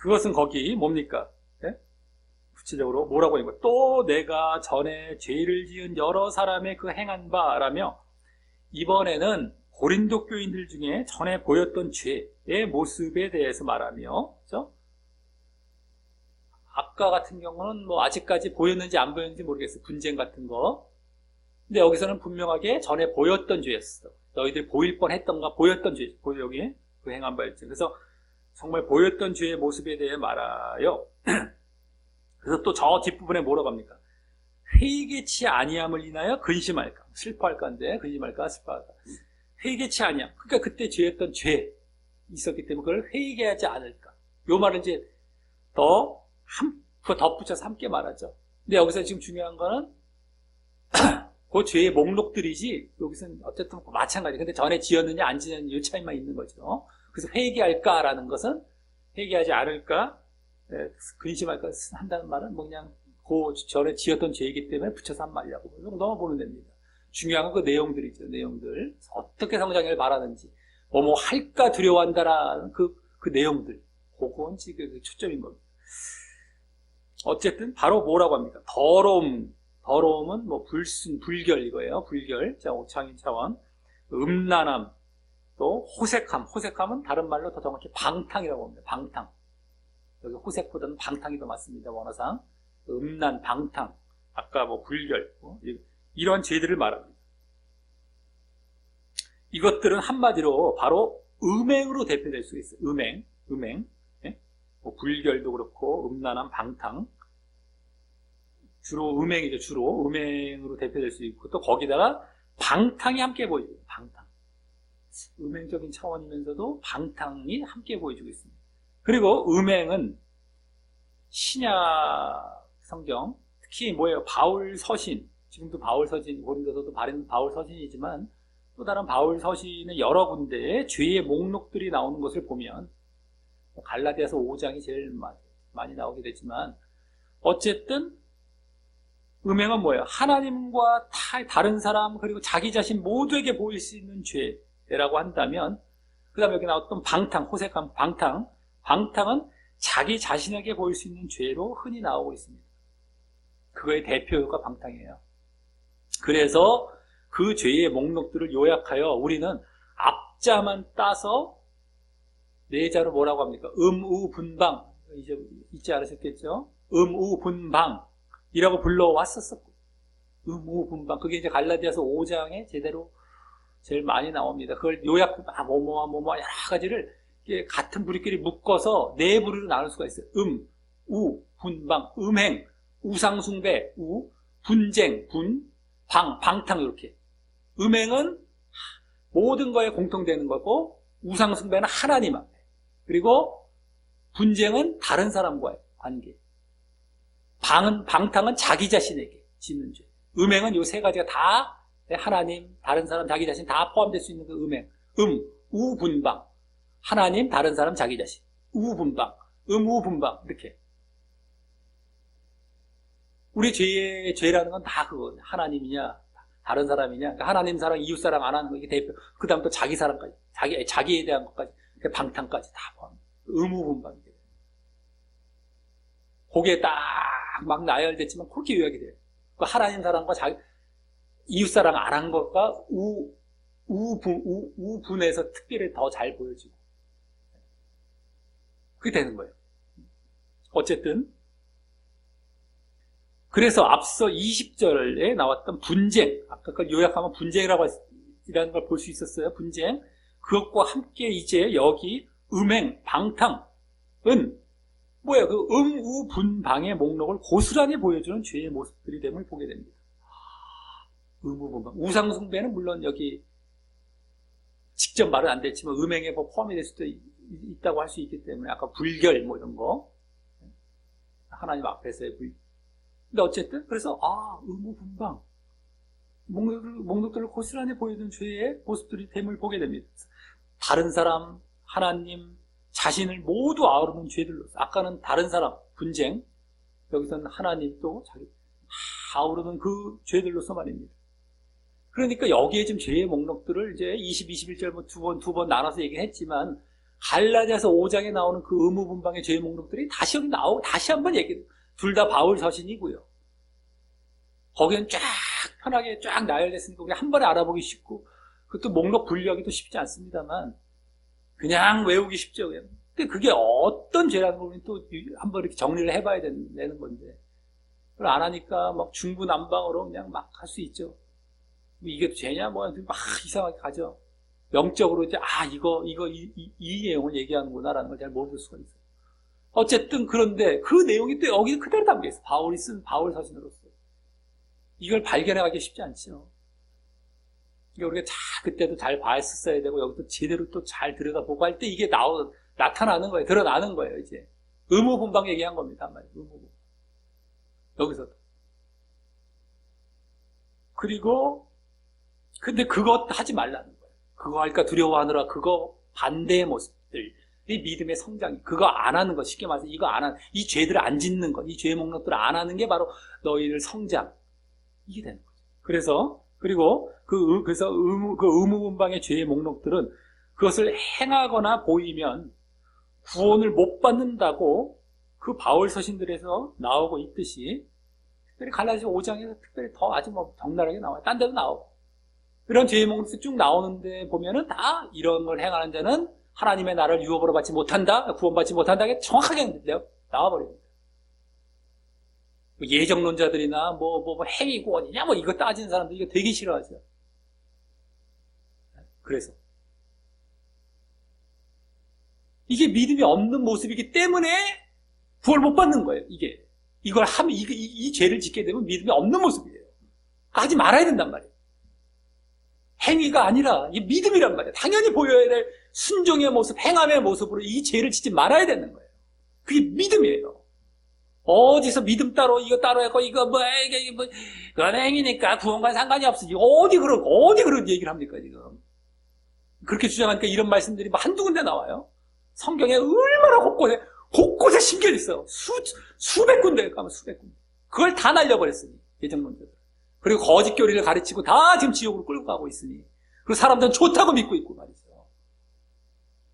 그것은 거기 뭡니까? 네? 구체적으로 뭐라고 하는 거예요? 또 내가 전에 죄를 지은 여러 사람의 그 행한 바라며 이번에는 고린도 교인들 중에 전에 보였던 죄의 모습에 대해서 말하며, 그렇죠? 아까 같은 경우는 뭐 아직까지 보였는지 안 보였는지 모르겠어요. 분쟁 같은 거. 근데 여기서는 분명하게 전에 보였던 죄였어. 너희들 보일 뻔했던가 보였던 죄. 여기 그 행한 바였죠. 그래서 정말 보였던 죄의 모습에 대해 말하여. 그래서 또 저 뒷부분에 뭐라고 합니까? 회개치 아니함을 인하여 근심할까? 슬퍼할까인데 근심할까? 슬퍼할까? 회개치 아니함. 그러니까 그때 죄였던 죄 있었기 때문에 그걸 회개하지 않을까? 요 말은 이제 더 덧붙여서 함께 말하죠. 근데 여기서 지금 중요한 거는 그 죄의 목록들이지 여기서는 어쨌든 마찬가지. 근데 전에 지었느냐 안 지었느냐 이 차이만 있는 거죠. 그래서 회개할까라는 것은 회개하지 않을까, 근심할까 한다는 말은 뭐 그냥 그 전에 지었던 죄이기 때문에 붙여서 한 말이라고 그 정도만 보면 됩니다. 중요한 건 그 내용들이죠. 내용들 어떻게 성장을 바라는지 뭐 할까 두려워한다라는 그 내용들 그건 지금 초점인 겁니다. 어쨌든 바로 뭐라고 합니까? 더러움은 뭐 불결 이거예요. 불결. 자, 5창인 차원. 음란함, 또 호색함은 다른 말로 더 정확히 방탕이라고 합니다. 방탕. 여기 호색보다는 방탕이 더 맞습니다. 원어상. 음란, 방탕. 아까 뭐 불결. 이런 죄들을 말합니다. 이것들은 한마디로 바로 음행으로 대표될 수 있어요. 음행. 뭐 불결도 그렇고 음란함, 방탕 주로 음행이죠. 주로 음행으로 대표될 수 있고 또 거기다가 방탕이 함께 보이죠. 방탕 음행적인 차원이면서도 방탕이 함께 보여주고 있습니다. 그리고 음행은 신약 성경, 특히 뭐예요? 바울 서신, 지금도 바울 서신, 고린도서도 바울 서신이지만 또 다른 바울 서신의 여러 군데에 죄의 목록들이 나오는 것을 보면 갈라디아서 5장이 제일 많이 나오게 되지만 어쨌든 음행은 뭐예요? 하나님과 다른 사람 그리고 자기 자신 모두에게 보일 수 있는 죄라고 한다면 그 다음에 여기 나왔던 방탕, 호색한 방탕은 자기 자신에게 보일 수 있는 죄로 흔히 나오고 있습니다. 그거의 대표가 방탕이에요. 그래서 그 죄의 목록들을 요약하여 우리는 앞자만 따서 네자로 뭐라고 합니까? 음우분방, 이제 잊지 않으셨겠죠? 음우분방이라고 불러왔었었고, 음우분방, 그게 이제 갈라디아서 5장에 제일 많이 나옵니다. 그걸 요약, 뭐뭐 여러 가지를 같은 부리끼리 묶어서 네 부류로 나눌 수가 있어요. 우, 분방, 음행, 우상숭배, 분쟁, 방탕, 이렇게. 음행은 모든 거에 공통되는 거고, 우상숭배는 하나님 앞에. 그리고 분쟁은 다른 사람과의 관계. 방탕은 자기 자신에게 짓는 죄. 음행은 이 세 가지가 다 하나님, 다른 사람, 자기 자신 다 포함될 수 있는 그 음행. 우분방. 하나님, 다른 사람, 자기 자신. 우분방. 우분방. 이렇게. 우리 죄라는 건 다 그거. 하나님이냐, 다른 사람이냐. 그러니까 하나님 사랑, 이웃 사랑 안 하는 거, 이게 대표. 그 다음 또 자기 사랑까지. 자기에 대한 것까지. 방탕까지 다 포함. 의무분방이 돼요. 거기에 딱 막 나열됐지만 그렇게 요약이 돼요. 그 하나님 사랑과 이웃 사랑 안 한 것과 우분에서 특별히 더 잘 보여지고. 그게 되는 거예요. 어쨌든. 그래서 앞서 20절에 나왔던 분쟁, 아까 그걸 요약하면 분쟁이라는 걸 볼 수 있었어요. 분쟁. 그것과 함께 이제 여기 음행, 방탕은 뭐예요? 그 음우분방의 목록을 고스란히 보여주는 죄의 모습들이 됨을 보게 됩니다. 음우분방. 우상숭배는 물론 여기 직접 말은 안 됐지만 음행에 포함이 될 수도 있다고 할 수 있기 때문에 아까 불결 뭐 이런 거 하나님 앞에서의 불. 근데 어쨌든 그래서 음우분방 목록들을 고스란히 보여준 죄의 모습들이 됨을 보게 됩니다. 다른 사람, 하나님, 자신을 모두 아우르는 죄들로서 아까는 다른 사람, 분쟁, 여기서는 하나님 또 자기 아우르는 그 죄들로서 말입니다. 그러니까 여기에 지금 죄의 목록들을 이제 20, 21절 뭐 두 번 나눠서 얘기했지만 갈라디아서 5장에 나오는 그 의무분방의 죄의 목록들이 다시 여기 나오고 다시 한번 얘기해요. 둘 다 바울 서신이고요. 거기는 쫙 편하게 쫙 나열됐으니까 우리 한 번에 알아보기 쉽고 그것도 목록 분류하기도 쉽지 않습니다만 그냥 외우기 쉽죠. 근데 그게 어떤 죄라는 걸 우리는 또 한번 이렇게 정리를 해봐야 되는 건데 그걸 안 하니까 막 중구난방으로 그냥 막 할 수 있죠. 이게 죄냐 뭐 막 이상하게 가죠. 영적으로 이제 이 내용을 얘기하는구나라는 걸 잘 모를 수가 있어요. 어쨌든 그런데 그 내용이 또 여기 그대로 담겨 있어. 바울이 쓴 바울 서신으로서 이걸 발견하기 쉽지 않죠. 우리가 그때도 잘 봤었어야 되고 여기도 제대로 또 잘 들여다보고 할 때 이게 나타나는 거예요. 드러나는 거예요. 이제 의무분방 얘기한 겁니다. 의무분방. 여기서도. 그리고 근데 그거 하지 말라는 거예요. 그거 할까 두려워하느라 그거 반대의 모습들. 이 믿음의 성장이 그거 안 하는 것, 쉽게 말해서 이거 안 하는 이 죄들을 안 짓는 것, 이 죄의 목록들을 안 하는 게 바로 너희들 성장 이게 되는 거죠. 그리고 그래서 의무분방의 죄의 목록들은 그것을 행하거나 보이면 구원을 못 받는다고 그 바울 서신들에서 나오고 있듯이 특별히 갈라디아 5장에서 특별히 더 아주 뭐 적나라하게 나와요. 딴 데도 나오고 이런 죄의 목록이 쭉 나오는데 보면은 다 이런 걸 행하는 자는 하나님의 나라를 유업으로 받지 못한다, 구원받지 못한다, 이게 정확하게 나와버립니다. 예정론자들이나 행위 구원이냐, 이거 따지는 사람들 이거 되게 싫어하죠. 그래서. 이게 믿음이 없는 모습이기 때문에 구원을 못 받는 거예요, 이게. 이걸 하면, 이 죄를 짓게 되면 믿음이 없는 모습이에요. 하지 말아야 된단 말이에요. 행위가 아니라 이 믿음이란 말이에요. 당연히 보여야 될 순종의 모습, 행함의 모습으로 이 죄를 짓지 말아야 되는 거예요. 그게 믿음이에요. 어디서 믿음 따로 이거 따로 했고 이거 이게 그건 행위니까 구원과 상관이 없으지. 어디 그런 얘기를 합니까 지금? 그렇게 주장하니까 이런 말씀들이 뭐 한두 군데 나와요. 성경에 얼마나 곳곳에 심겨 있어요. 수백 군데 가면 수백 군데. 그걸 다 날려버렸으니 예정론자들. 그리고 거짓 교리를 가르치고 다 지금 지옥으로 끌고 가고 있으니. 그리고 사람들은 좋다고 믿고 있고 말이죠.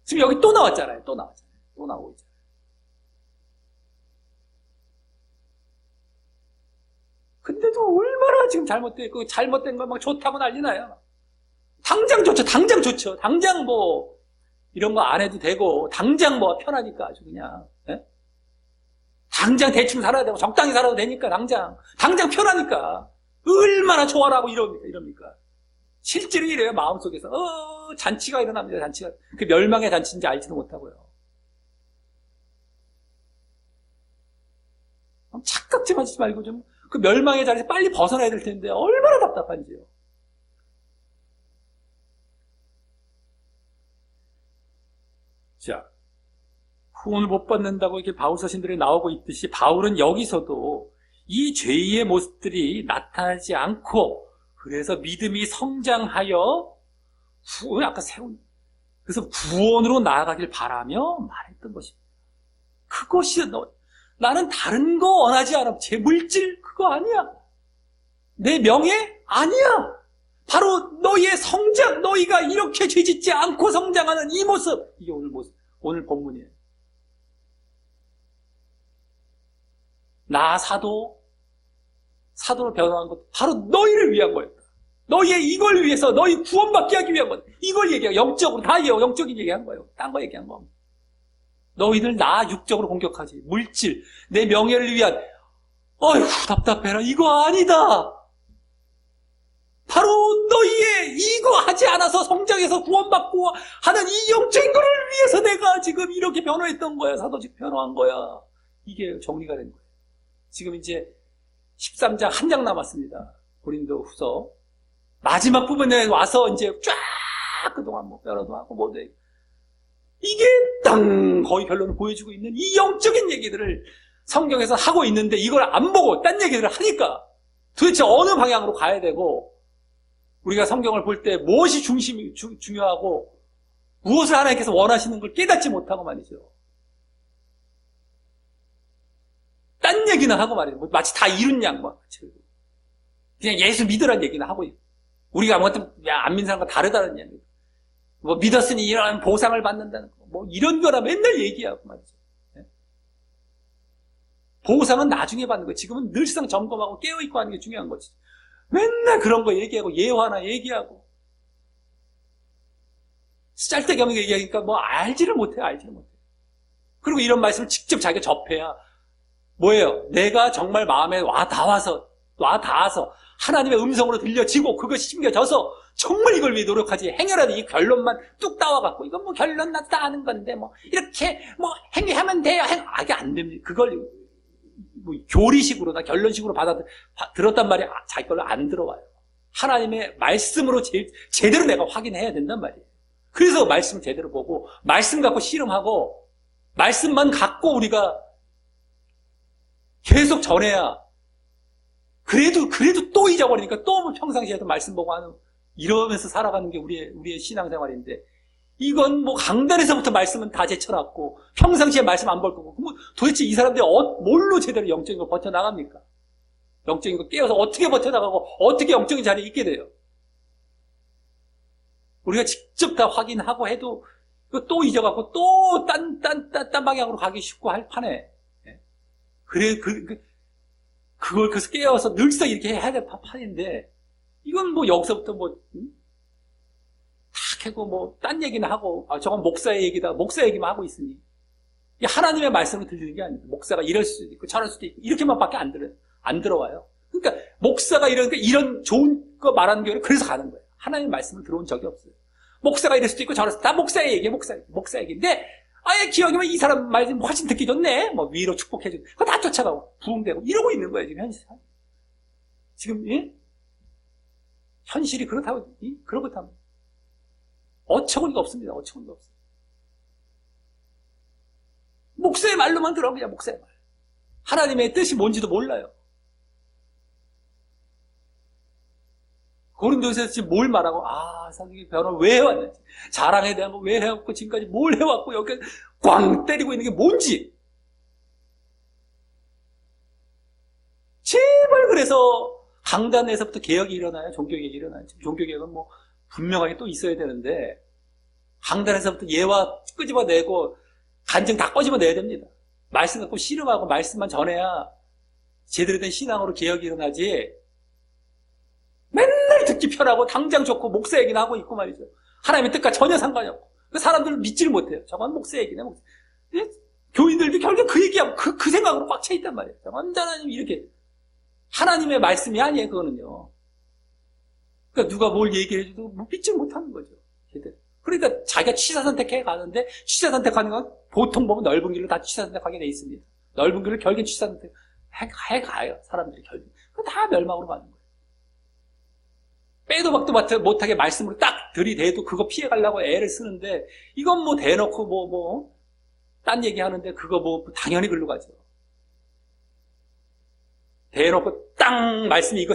지금 여기 또 나왔잖아요. 또 나오고 있잖아요. 근데도 얼마나 지금 잘못된 거 막 좋다고 난리 나요. 당장 좋죠. 당장 뭐 이런 거 안 해도 되고 이뭐 편하니까 아주 그냥. 예? 당장 대충 살아야 되고 적당히 살아도 되니까 당장 편하니까 얼마나 좋아라고 이럽니까? 실제로 이래요. 마음속에서 잔치가 일어납니다. 잔치가 그 멸망의 잔치인지 알지도 못하고요. 착각좀 하지 말고 좀 그 멸망의 자리에서 빨리 벗어나야 될 텐데 얼마나 답답한지요. 자, 후원을 못 받는다고 이렇게 바울 서신들이 나오고 있듯이 바울은 여기서도 이 죄의 모습들이 나타나지 않고 그래서 믿음이 성장하여 그래서 구원으로 나아가길 바라며 말했던 것입니다. 그것이 나는 다른 거 원하지 않아. 제 물질 그거 아니야. 내 명예 아니야. 바로 너희의 성장, 너희가 이렇게 죄짓지 않고 성장하는 이 모습. 이게 오늘 본문이에요. 나 사도로 변화한 것 바로 너희를 위한 거였다. 너희의 이걸 위해서 너희 구원받게 하기 위한 것. 이걸 얘기하고 영적으로 다 영적인 얘기한 거예요. 딴 거 얘기한 거. 너희들 나 육적으로 공격하지. 물질, 내 명예를 위한 어휴 답답해라. 이거 아니다. 바로 너희의 이거 하지 않아서 성장해서 구원받고 하는 이 영적인 거를 위해서 내가 지금 이렇게 변호했던 거야. 사도직 변호한 거야. 이게 정리가 된 거예요. 지금 이제 13장 한 장 남았습니다. 고린도 후서. 마지막 부분에 와서 이제 쫙 그동안 뭐 변호도 하고 뭐도 이게 거의 결론을 보여주고 있는 이 영적인 얘기들을 성경에서 하고 있는데 이걸 안 보고 딴 얘기들을 하니까 도대체 어느 방향으로 가야 되고 우리가 성경을 볼 때 무엇이 중요하고 무엇을 하나님께서 원하시는 걸 깨닫지 못하고 말이죠. 딴 얘기는 하고 말이죠. 마치 다 이룬 양 그냥 예수 믿으라는 얘기는 하고 있고 우리가 아무것도 안 믿는 사람과 다르다는 얘기. 뭐 믿었으니 이런 보상을 받는다는 거. 뭐 이런 거나 맨날 얘기하고 말이죠. 보상은 나중에 받는 거예요. 지금은 늘상 점검하고 깨어있고 하는 게 중요한 거지. 맨날 그런 거 얘기하고 예화나 얘기하고 짤데기 없는 거 얘기하니까 뭐 알지를 못해. 그리고 이런 말씀을 직접 자기가 접해야 뭐예요? 내가 정말 마음에 와 닿아서 하나님의 음성으로 들려지고 그것이 심겨져서 정말 이걸 위해 노력하지 행여라도 이 결론만 뚝 따와갖고 이건 뭐 결론 나도 다 아는 건데 뭐 이렇게 뭐 행위하면 돼요. 이게 안 됩니다. 그걸 뭐 교리식으로나 결론식으로 들었단 말이야. 자기 걸로 안 들어와요. 하나님의 말씀으로 제대로 내가 확인해야 된단 말이에요. 그래서 말씀 제대로 보고 말씀 갖고 씨름하고 말씀만 갖고 우리가 계속 전해야 그래도 또 잊어버리니까 또 뭐 평상시에도 말씀 보고 하는 이러면서 살아가는 게 우리의 신앙생활인데 이건 뭐 강단에서부터 말씀은 다 제쳐놨고 평상시에 말씀 안 볼 거고 뭐 도대체 이 사람들이 뭘로 제대로 영적인 걸 버텨나갑니까? 영적인 걸 깨워서 어떻게 버텨나가고 어떻게 영적인 자리에 있게 돼요? 우리가 직접 다 확인하고 해도 또 잊어갖고 또 딴 방향으로 가기 쉽고 할 판에 그걸 그래서 깨워서 늘상 이렇게 해야 될 판인데 이건 뭐 여기서부터 탁 하고 뭐 딴 얘기는 하고 저건 목사의 얘기다 목사 얘기만 하고 있으니 이 하나님의 말씀을 들리는 게 아니에요. 목사가 이럴 수도 있고 저럴 수도 있고 이렇게만밖에 안 들어와요. 그러니까 목사가 이런 좋은 거 말하는 경우는 그래서 가는 거예요. 하나님의 말씀을 들어온 적이 없어요. 목사가 이럴 수도 있고 저럴 수도 있고 다 목사의 얘기예요. 목사 얘기인데 아예 기억이면 이 사람 말 훨씬 듣기 좋네. 뭐 위로 축복해주고 그거 다 쫓아가고 부흥되고 이러고 있는 거예요. 지금 현실. 지금 예? 현실이 그렇다면 어처구니가 없습니다. 어처구니가 없어요. 목사의 말로만 들어, 그냥 목사의 말. 하나님의 뜻이 뭔지도 몰라요. 고린도서에서 지금 뭘 말하고, 사도직의 변호를 왜 해왔는지, 자랑에 대한 거 왜 해왔고, 지금까지 뭘 해왔고, 여기 꽝 때리고 있는 게 뭔지. 제발 그래서 강단에서부터 개혁이 일어나요. 종교개혁이 일어나요. 지금 종교개혁은 뭐 분명하게 또 있어야 되는데, 강단에서부터 예화 끄집어내고 간증 다 꺼집어내야 됩니다. 말씀 갖고 씨름하고 말씀만 전해야 제대로 된 신앙으로 개혁이 일어나지. 맨날 듣기 편하고 당장 좋고 목사 얘기나 하고 있고 말이죠. 하나님의 뜻과 전혀 상관이 없고. 그 사람들은 믿지를 못해요. 저건 목사 얘기네. 목사. 교인들도 결국 그 얘기하고 그 생각으로 꽉 차 있단 말이에요. 완전히 이렇게. 하나님의 말씀이 아니에요, 그거는요. 그러니까 누가 뭘 얘기해줘도 믿지 못하는 거죠. 제대로. 그러니까 자기가 취사 선택해 가는데, 취사 선택하는 건 보통 보면 넓은 길로 다 취사 선택하게 돼 있습니다. 넓은 길을 결국엔 취사 선택해 가요, 사람들이 결국. 그거 다 멸망으로 가는 거예요. 빼도 박도 못하게 말씀으로 딱 들이대도 그거 피해가려고 애를 쓰는데, 이건 뭐 대놓고 딴 얘기 하는데 그거 뭐 당연히 글로 가죠. 대놓고 땅 말씀이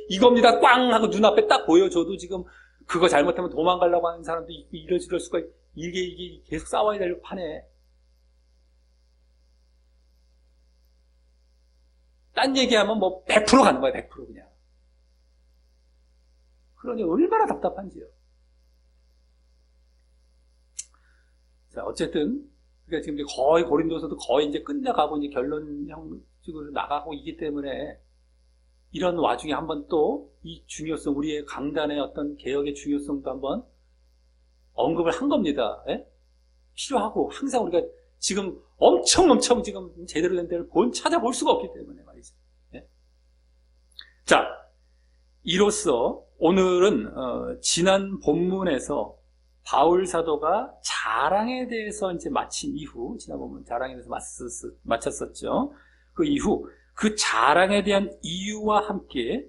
이겁니다 꽝 하고 눈앞에 딱 보여줘도 지금 그거 잘못하면 도망가려고 하는 사람도 있고 이럴 수가 이게 계속 싸워야 될 판에. 딴 얘기하면 뭐 100% 가는 거야. 100% 그냥. 그러니 얼마나 답답한지요. 자, 어쨌든 그러니까 지금 이제 거의 고린도서도 거의 이제 끝나가고 이제 결론 형식으로 나가고 있기 때문에 이런 와중에 한번 또 이 중요성, 우리의 강단의 어떤 개혁의 중요성도 한번 언급을 한 겁니다. 예? 필요하고 항상 우리가 지금 엄청 지금 제대로 된 데를 찾아볼 수가 없기 때문에 말이죠. 예? 자, 이로써 오늘은 지난 본문에서 바울 사도가 자랑에 대해서 이제 마친 이후, 지난 본문 자랑에 대해서 마쳤었죠. 그 이후 그 자랑에 대한 이유와 함께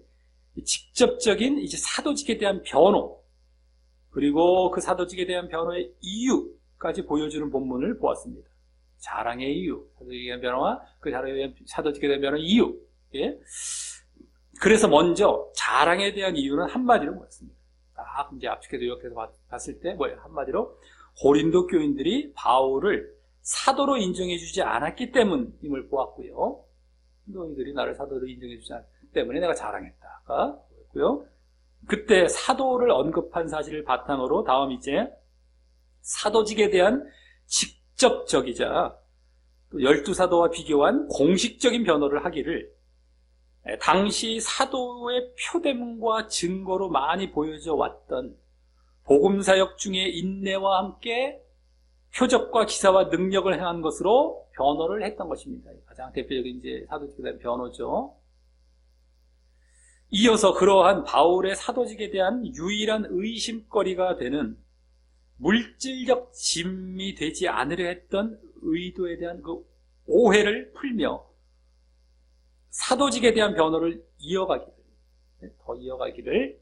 직접적인 이제 사도직에 대한 변호, 그리고 그 사도직에 대한 변호의 이유까지 보여주는 본문을 보았습니다. 자랑의 이유, 사도직에 대한 변호와 그 사도직에 대한 변호의 이유. 예? 그래서 먼저 자랑에 대한 이유는 한마디로 뭐였습니까? 딱 이제 앞쪽에도 요약해서 봤을 때 뭐예요? 한마디로 고린도 교인들이 바울을 사도로 인정해주지 않았기 때문임을 보았고요. 너희들이 나를 사도로 인정해주지 않았기 때문에 내가 자랑했다가 보였고요. 그때 사도를 언급한 사실을 바탕으로 다음 이제 사도직에 대한 직접적이자 12사도와 비교한 공식적인 변호를 하기를, 당시 사도의 표대문과 증거로 많이 보여져 왔던 복음사역 중의 인내와 함께 표적과 기사와 능력을 행한 것으로 변호를 했던 것입니다. 가장 대표적인 이제 사도직에 대한 변호죠. 이어서 그러한 바울의 사도직에 대한 유일한 의심거리가 되는 물질적 짐이 되지 않으려 했던 의도에 대한 그 오해를 풀며 사도직에 대한 변호를 더 이어가기를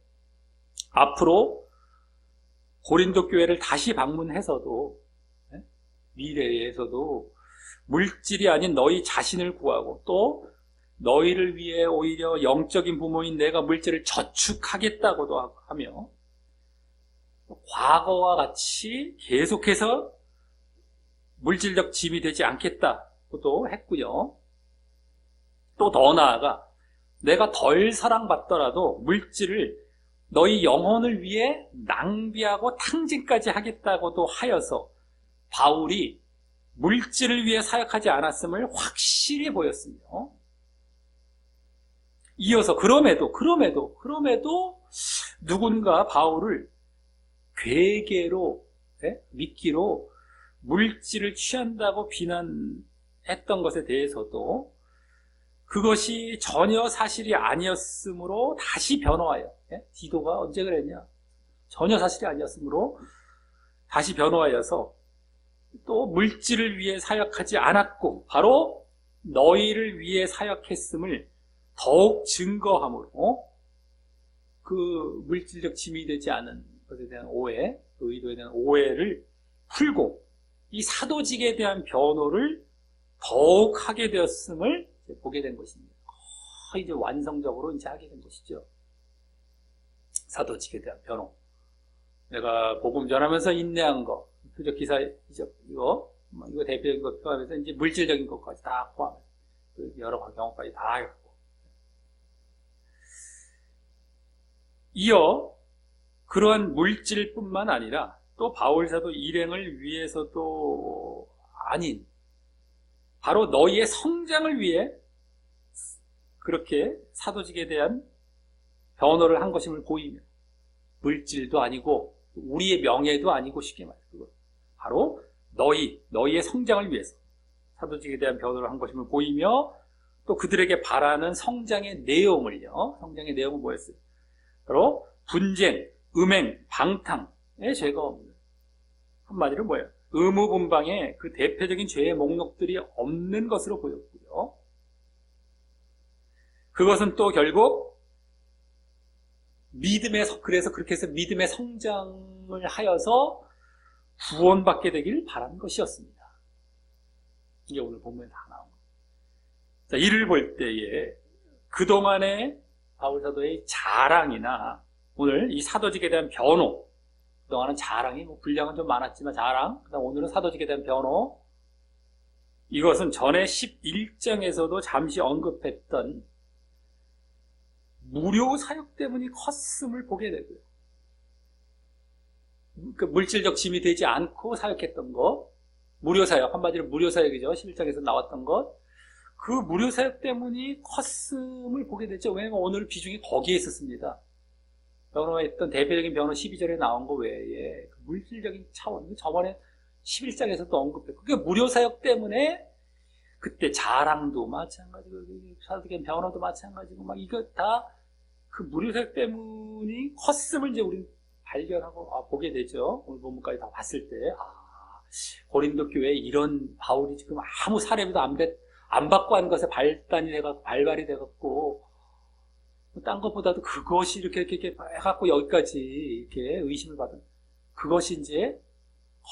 앞으로 고린도 교회를 다시 방문해서도 미래에서도 물질이 아닌 너희 자신을 구하고 또 너희를 위해 오히려 영적인 부모인 내가 물질을 저축하겠다고도 하며 과거와 같이 계속해서 물질적 짐이 되지 않겠다고도 했고요. 또 더 나아가 내가 덜 사랑받더라도 물질을 너희 영혼을 위해 낭비하고 탕진까지 하겠다고도 하여서 바울이 물질을 위해 사역하지 않았음을 확실히 보였습니다. 이어서 그럼에도 누군가 바울을 괴계로 미끼로 물질을 취한다고 비난했던 것에 대해서도 그것이 전혀 사실이 아니었으므로 다시 변호하여, 디도가 언제 그랬냐? 전혀 사실이 아니었으므로 다시 변호하여서 또 물질을 위해 사역하지 않았고 바로 너희를 위해 사역했음을 더욱 증거함으로 그 물질적 짐이 되지 않은 것에 대한 오해, 그 의도에 대한 오해를 풀고 이 사도직에 대한 변호를 더욱 하게 되었음을 보게 된 것입니다. 이제 완성적으로 이제 하게 된 것이죠. 사도직에 대한 변호. 내가 복음 전하면서 인내한 거, 표적 기사이죠. 이거 대표적인 것 포함해서 이제 물질적인 것까지 다 포함해서 여러 경험까지 다 해갖고. 이어 그러한 물질뿐만 아니라 또 바울사도 일행을 위해서도 아닌 바로 너희의 성장을 위해 그렇게 사도직에 대한 변호를 한 것임을 보이며 물질도 아니고 우리의 명예도 아니고 쉽게 말해서 바로 너희의 성장을 위해서 사도직에 대한 변호를 한 것임을 보이며 또 그들에게 바라는 성장의 내용은 뭐였어요? 바로 분쟁, 음행, 방탕의 죄가 없는, 한마디로 뭐예요? 의무분방의 그 대표적인 죄의 목록들이 없는 것으로 보였고요. 그것은 또 결국 그래서 그렇게 해서 믿음의 성장을 하여서 구원받게 되길 바라는 것이었습니다. 이게 오늘 본문에 다 나온 거예요. 자, 이를 볼 때에 그동안의 바울사도의 자랑이나 오늘 이 사도직에 대한 변호, 그동안은 자랑이 분량은 좀 많았지만 자랑, 그다음 오늘은 사도직에 대한 변호, 이것은 전에 11장에서도 잠시 언급했던 무료 사역 때문이 컸음을 보게 되고요. 그 물질적 짐이 되지 않고 사역했던 것, 무료 사역, 한마디로 무료 사역이죠. 11장에서 나왔던 것, 그 무료 사역 때문이 컸음을 보게 됐죠. 왜냐하면 오늘 비중이 거기에 있었습니다. 변호했던 대표적인 변호 12절에 나온 거 외에 그 물질적인 차원, 저번에 11장에서도 언급했고, 그게 무료 사역 때문에 그때 자랑도 마찬가지고 사도직의 변호도 마찬가지고 막 이거 다 그 무료 사역 때문이 컸음을 이제 우리는 발견하고 보게 되죠. 오늘 본문까지 다 봤을 때 고린도 교회에 이런 바울이 지금 아무 사례도 안 받고 한 것에 발발이 돼갖고 딴 것보다도 그것이 이렇게 해갖고 여기까지 이렇게 의심을 받은 그것이 이제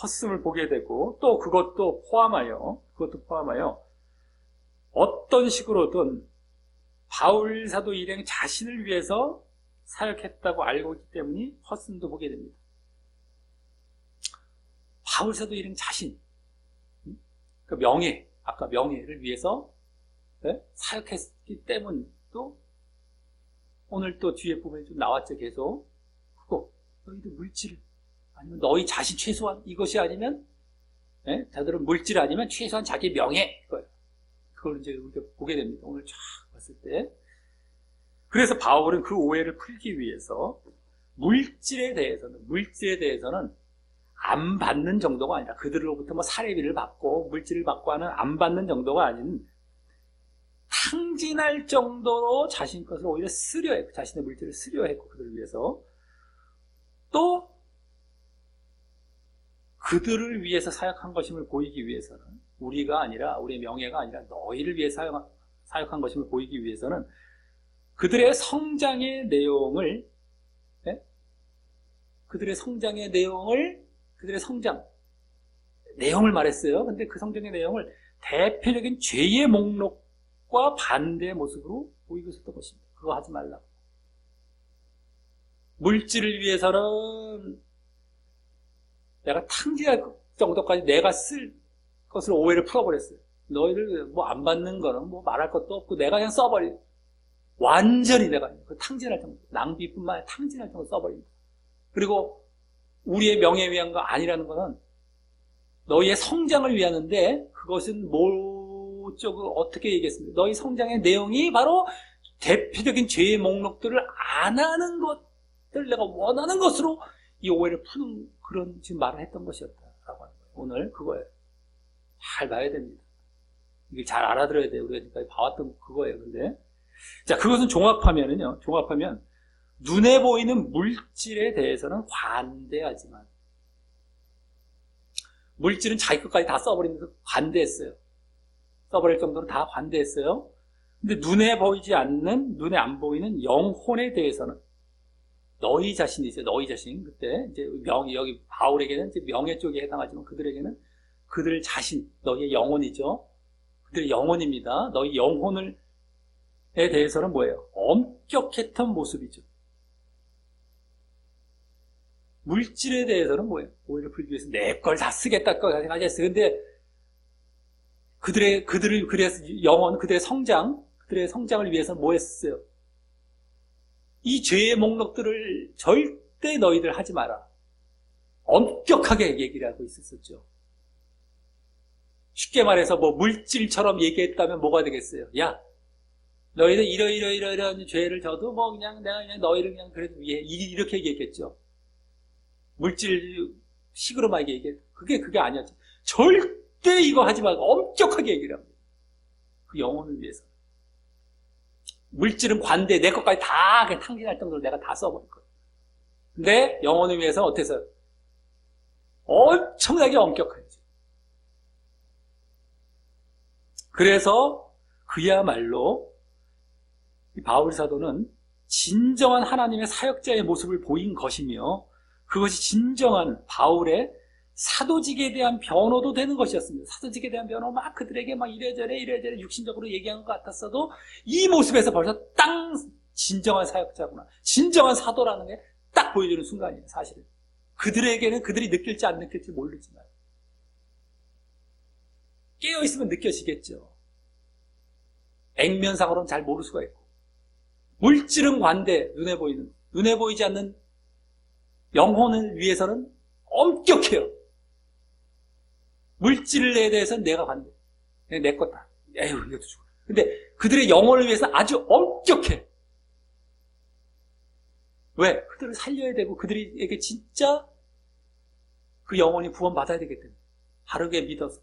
컸음을 보게 되고 또 그것도 포함하여 어떤 식으로든 바울 사도 일행 자신을 위해서 사역했다고 알고 있기 때문에 컸음도 보게 됩니다. 바울 사도 일행 자신, 그 아까 명예를 위해서 사역했기 때문도 오늘 또 뒤에 부분에 좀 나왔죠. 계속 너희들 물질 아니면 너희 자신 최소한 이것이 아니면 자들은 물질 아니면 최소한 자기 명예 그걸 이제 우리가 보게 됩니다. 오늘 쫙 봤을 때. 그래서 바울은 그 오해를 풀기 위해서 물질에 대해서는 안 받는 정도가 아니라 그들로부터 사례비를 받고 물질을 받고 하는 안 받는 정도가 아닌 탕진할 정도로 자신 것을 오히려 쓰려했고 자신의 물질을 쓰려했고 그들을 위해서 또 그들을 위해서 사역한 것임을 보이기 위해서는 우리가 아니라 우리의 명예가 아니라 너희를 위해 사역한 것임을 보이기 위해서는 그들의 성장의 내용을 그들의 내용을 말했어요. 근데 그 성장의 내용을 대표적인 죄의 목록과 반대의 모습으로 보이고 있었던 것입니다. 그거 하지 말라고. 물질을 위해서는 내가 탕진할 정도까지 내가 쓸 것을 오해를 풀어버렸어요. 너희를 안 받는 거는 말할 것도 없고 내가 그냥 써버려. 완전히 내가 탕진할 정도, 낭비뿐만 아니라 탕진할 정도 써버립니다. 그리고 우리의 명예에 위한 거 아니라는 거는 너희의 성장을 위하는데 그것은 어떻게 얘기했습니까? 너희 성장의 내용이 바로 대표적인 죄의 목록들을 안 하는 것들 내가 원하는 것으로 이 오해를 푸는 그런 지금 말을 했던 것이었다라고 하는 거예요. 오늘 그거예요. 잘 봐야 됩니다. 이게 잘 알아들어야 돼요. 우리가 지금까지 봐왔던 그거예요. 근데 자, 그것은 종합하면 눈에 보이는 물질에 대해서는 관대하지만 물질은 자기 것까지 다 써버리면서 관대했어요. 써버릴 정도로 다 관대했어요. 근데 눈에 안 보이는 영혼에 대해서는 너희 자신이죠. 너희 자신. 그때 이제 여기 바울에게는 이제 명예 쪽에 해당하지만 그들에게는 그들 자신, 너희의 영혼이죠. 그들의 영혼입니다. 너희 영혼에 대해서는 뭐예요? 엄격했던 모습이죠. 물질에 대해서는 뭐예요? 오히려 풀기 위해서 내 걸 다 쓰겠다 생각하셨어요. 근데 그래서 영혼, 그들의 성장을 위해서는 뭐 했어요? 이 죄의 목록들을 절대 너희들 하지 마라. 엄격하게 얘기를 하고 있었죠. 쉽게 말해서 뭐 물질처럼 얘기했다면 뭐가 되겠어요? 야, 너희들 이런 죄를 져도 뭐 그냥 내가 그냥 너희를 그냥 그래도 이렇게 얘기했겠죠. 물질식으로만 얘기해. 그게 아니었죠. 절대 이거 하지 말고 엄격하게 얘기를 합니다. 그 영혼을 위해서. 물질은 관대, 내 것까지 다 그냥 탕진할 정도로 내가 다 써버릴 거예요. 근데 영혼을 위해서 어때서? 엄청나게 엄격하죠. 그래서 그야말로 이 바울 사도는 진정한 하나님의 사역자의 모습을 보인 것이며 그것이 진정한 바울의 사도직에 대한 변호도 되는 것이었습니다. 사도직에 대한 변호, 막 그들에게 막 이래저래 육신적으로 얘기한 것 같았어도 이 모습에서 벌써 땅 진정한 사역자구나, 진정한 사도라는 게 딱 보여주는 순간이에요. 사실은 그들에게는 그들이 느낄지 안 느낄지 모르지만 깨어있으면 느껴지겠죠. 액면상으로는 잘 모를 수가 있고, 물질은 관대, 눈에 보이지 않는 영혼을 위해서는 엄격해요. 물질에 대해서는 내가 관대, 내 거다. 에휴, 이것도 죽어. 근데 그들의 영혼을 위해서는 아주 엄격해. 왜? 그들을 살려야 되고 그들에게 진짜 그 영혼이 구원받아야 되기 때문에 바르게 믿어서.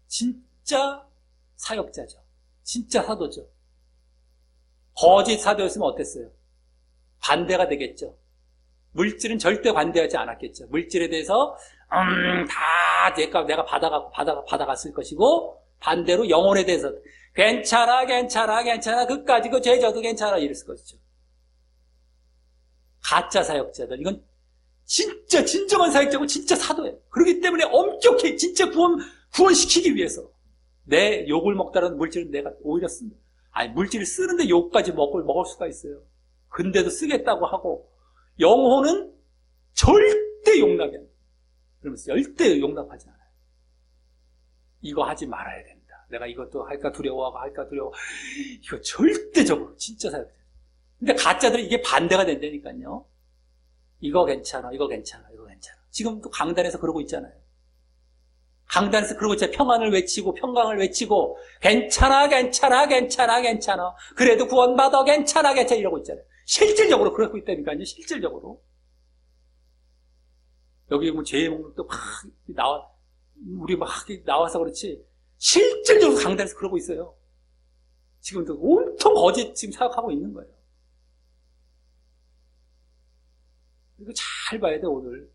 진짜 사역자죠. 진짜 사도죠. 거짓 사도였으면 어땠어요? 반대가 되겠죠. 물질은 절대 관대하지 않았겠죠. 물질에 대해서 다 내가 받아갔을 것이고, 반대로 영혼에 대해서 괜찮아 그까지 그 죄 져도 괜찮아 이랬을 것이죠. 가짜 사역자들, 이건 진짜 진정한 사역자고 진짜 사도예요. 그렇기 때문에 엄격해. 진짜 구원시키기 위해서 내 욕을 먹다라는 물질은 내가 오히려 쓴다. 아니, 물질을 쓰는데 욕까지 먹을 수가 있어요. 근데도 쓰겠다고 하고, 영혼은 절대 용납이 안 돼. 그러면서 절대 용납하지 않아요. 이거 하지 말아야 된다. 내가 이것도 할까 두려워하고 이거 절대적으로 진짜 사역자. 근데 가짜들은 이게 반대가 된다니까요. 이거 괜찮아. 지금도 강단에서 그러고 있잖아요. 강단에서 그러고 있잖아요. 평안을 외치고 평강을 외치고 괜찮아. 그래도 구원받아. 괜찮아 이러고 있잖아요. 실질적으로 그러고 있다니까요. 실질적으로. 여기 뭐 죄의 목록도 우리 막 나와서 그렇지, 실질적으로 강단에서 그러고 있어요. 지금도 온통 거짓 지금 사역하고 있는 거예요. 이거 잘 봐야 돼, 오늘.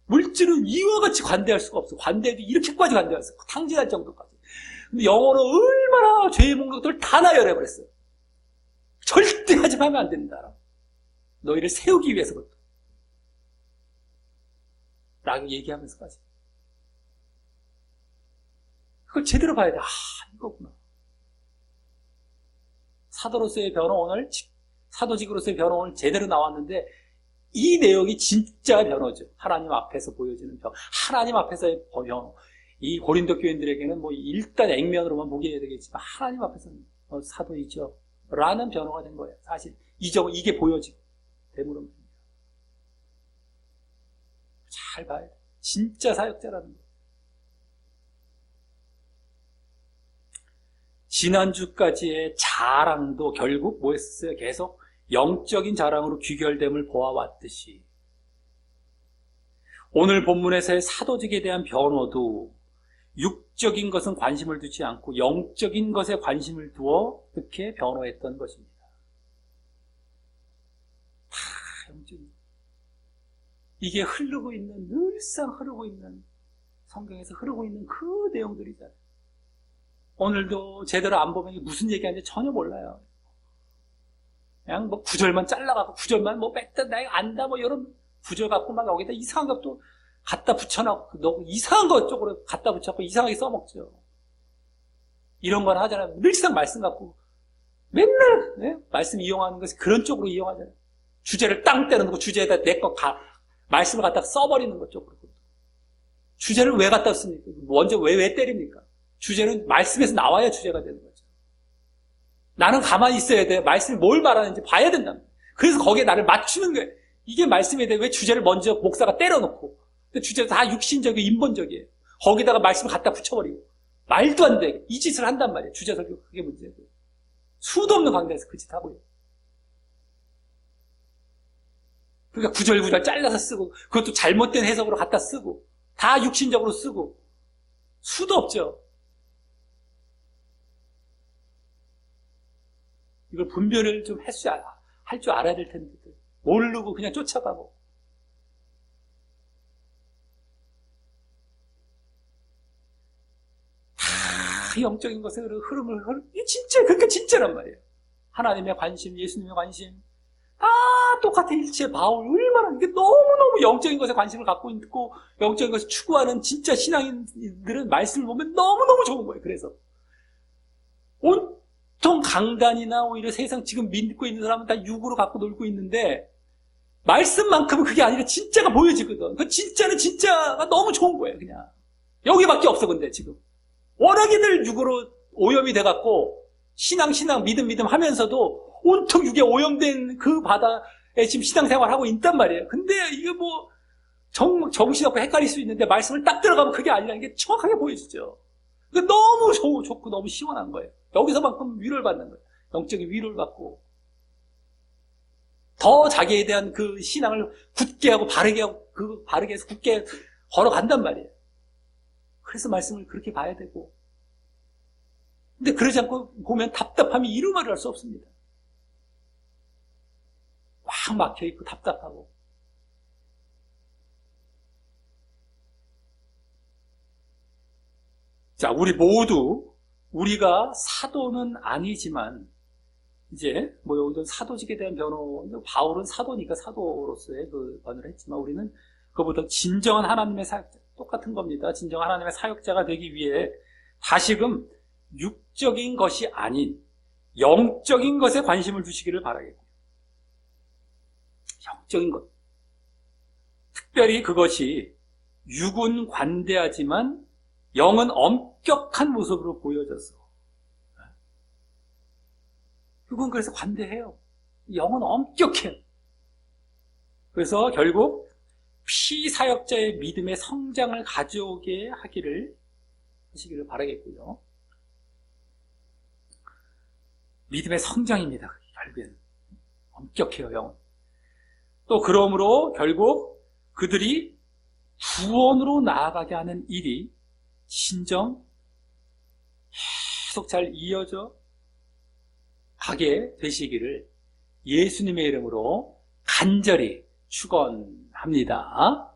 물질은 이와 같이 관대할 수가 없어. 관대해도 이렇게까지 관대할 수 없어. 탕진할 정도까지. 근데 영어는 얼마나 죄의 목록들을 다 나열해버렸어요. 절대 하지 말면 안 된다. 너희를 세우기 위해서부터. 라고 얘기하면서까지. 그걸 제대로 봐야 돼. 이거구나. 사도로서의 변호, 오늘 사도직으로서의 변호 오늘 제대로 나왔는데, 이 내용이 진짜 변호죠. 하나님 앞에서 보여지는 변호. 하나님 앞에서의 변호. 이 고린도 교인들에게는 뭐 일단 액면으로만 보게 되겠지만 하나님 앞에서는 사도이죠. 라는 변호가 된 거예요. 사실 이게 보여지고 되물은 잘 봐야 돼. 진짜 사역자라는 거예요. 지난주까지의 자랑도 결국 뭐였어요? 계속 영적인 자랑으로 귀결됨을 보아왔듯이 오늘 본문에서의 사도직에 대한 변호도 육적인 것은 관심을 두지 않고 영적인 것에 관심을 두어 그렇게 변호했던 것입니다. 다 영적인. 이게 늘상 흐르고 있는 성경에서 흐르고 있는 그 내용들이잖아요. 오늘도 제대로 안 보면 무슨 얘기하는지 전혀 몰라요. 그냥 뭐 구절만 잘라갖고 구절만 뭐 뺐다 내가 안다 뭐 이런 구절 갖고 막 여기다 이상한 것도 갖다 붙여놓고 너무 이상한 것 쪽으로 갖다 붙여갖고 이상하게 써먹죠. 이런 건 하잖아요. 늘상 말씀 갖고 맨날 네? 말씀 이용하는 것이 그런 쪽으로 이용하잖아요. 주제를 땅 때려놓고 주제에다 내 거 말씀을 갖다 써버리는 것 쪽으로. 주제를 왜 갖다 씁니까? 먼저 왜 때립니까? 주제는 말씀에서 나와야 주제가 되는 거죠. 나는 가만히 있어야 돼. 말씀이 뭘 말하는지 봐야 된다. 그래서 거기에 나를 맞추는 거예요. 이게 말씀에 대해 왜 주제를 먼저 목사가 때려놓고 주제도 다 육신적이고 인본적이에요. 거기다가 말씀을 갖다 붙여버리고 말도 안 돼. 이 짓을 한단 말이에요. 주제 설교 그게 문제예요. 수도 없는 강단에서 그 짓 하고요. 그러니까 구절구절 잘라서 쓰고 그것도 잘못된 해석으로 갖다 쓰고 다 육신적으로 쓰고 수도 없죠. 이걸 분별을 좀 할 줄 알아야 될 텐데 모르고 그냥 쫓아가고 다 영적인 것의 흐름을 이게 진짜 그러니까 진짜란 말이에요. 하나님의 관심, 예수님의 관심 다 똑같아. 일체 바울 얼마나 이게 너무너무 영적인 것에 관심을 갖고 있고 영적인 것을 추구하는 진짜 신앙인들은 말씀을 보면 너무너무 좋은 거예요. 그래서 온통 강단이나 오히려 세상 지금 믿고 있는 사람은 다 육으로 갖고 놀고 있는데 말씀만큼은 그게 아니라 진짜가 보여지거든. 그 진짜는 진짜가 너무 좋은 거예요. 그냥 여기밖에 없어. 근데 지금 워낙이들 육으로 오염이 돼갖고 신앙 믿음 하면서도 온통 육에 오염된 그 바다에 지금 신앙생활 하고 있단 말이에요. 근데 이게 뭐 정신없고 헷갈릴 수 있는데 말씀을 딱 들어가면 그게 아니라는 게 정확하게 보여지죠. 너무 좋고 너무 시원한 거예요. 여기서만큼 위로를 받는 거예요. 영적인 위로를 받고 더 자기에 대한 그 신앙을 굳게 하고 바르게 하고 그 바르게 해서 굳게 걸어간단 말이에요. 그래서 말씀을 그렇게 봐야 되고 근데 그러지 않고 보면 답답함이 이루 말을 할 수 없습니다. 꽉 막혀있고 답답하고 자, 우리 모두 우리가 사도는 아니지만 이제 뭐 여기도 사도직에 대한 변호 바울은 사도니까 사도로서의 그 변호를 했지만 우리는 그보다 진정한 하나님의 사역자 똑같은 겁니다. 진정한 하나님의 사역자가 되기 위해 다시금 육적인 것이 아닌 영적인 것에 관심을 두시기를 바라겠고요. 영적인 것. 특별히 그것이 육은 관대하지만 영은 엄격한 모습으로 보여져서 육은 그래서 관대해요. 영은 엄격해요. 그래서 결국 피사역자의 믿음의 성장을 가져오게 하시기를 바라겠고요. 믿음의 성장입니다. 결국에는 엄격해요. 영은. 또 그러므로 결국 그들이 구원으로 나아가게 하는 일이 진정 계속 잘 이어져 가게 되시기를 예수님의 이름으로 간절히 축원합니다.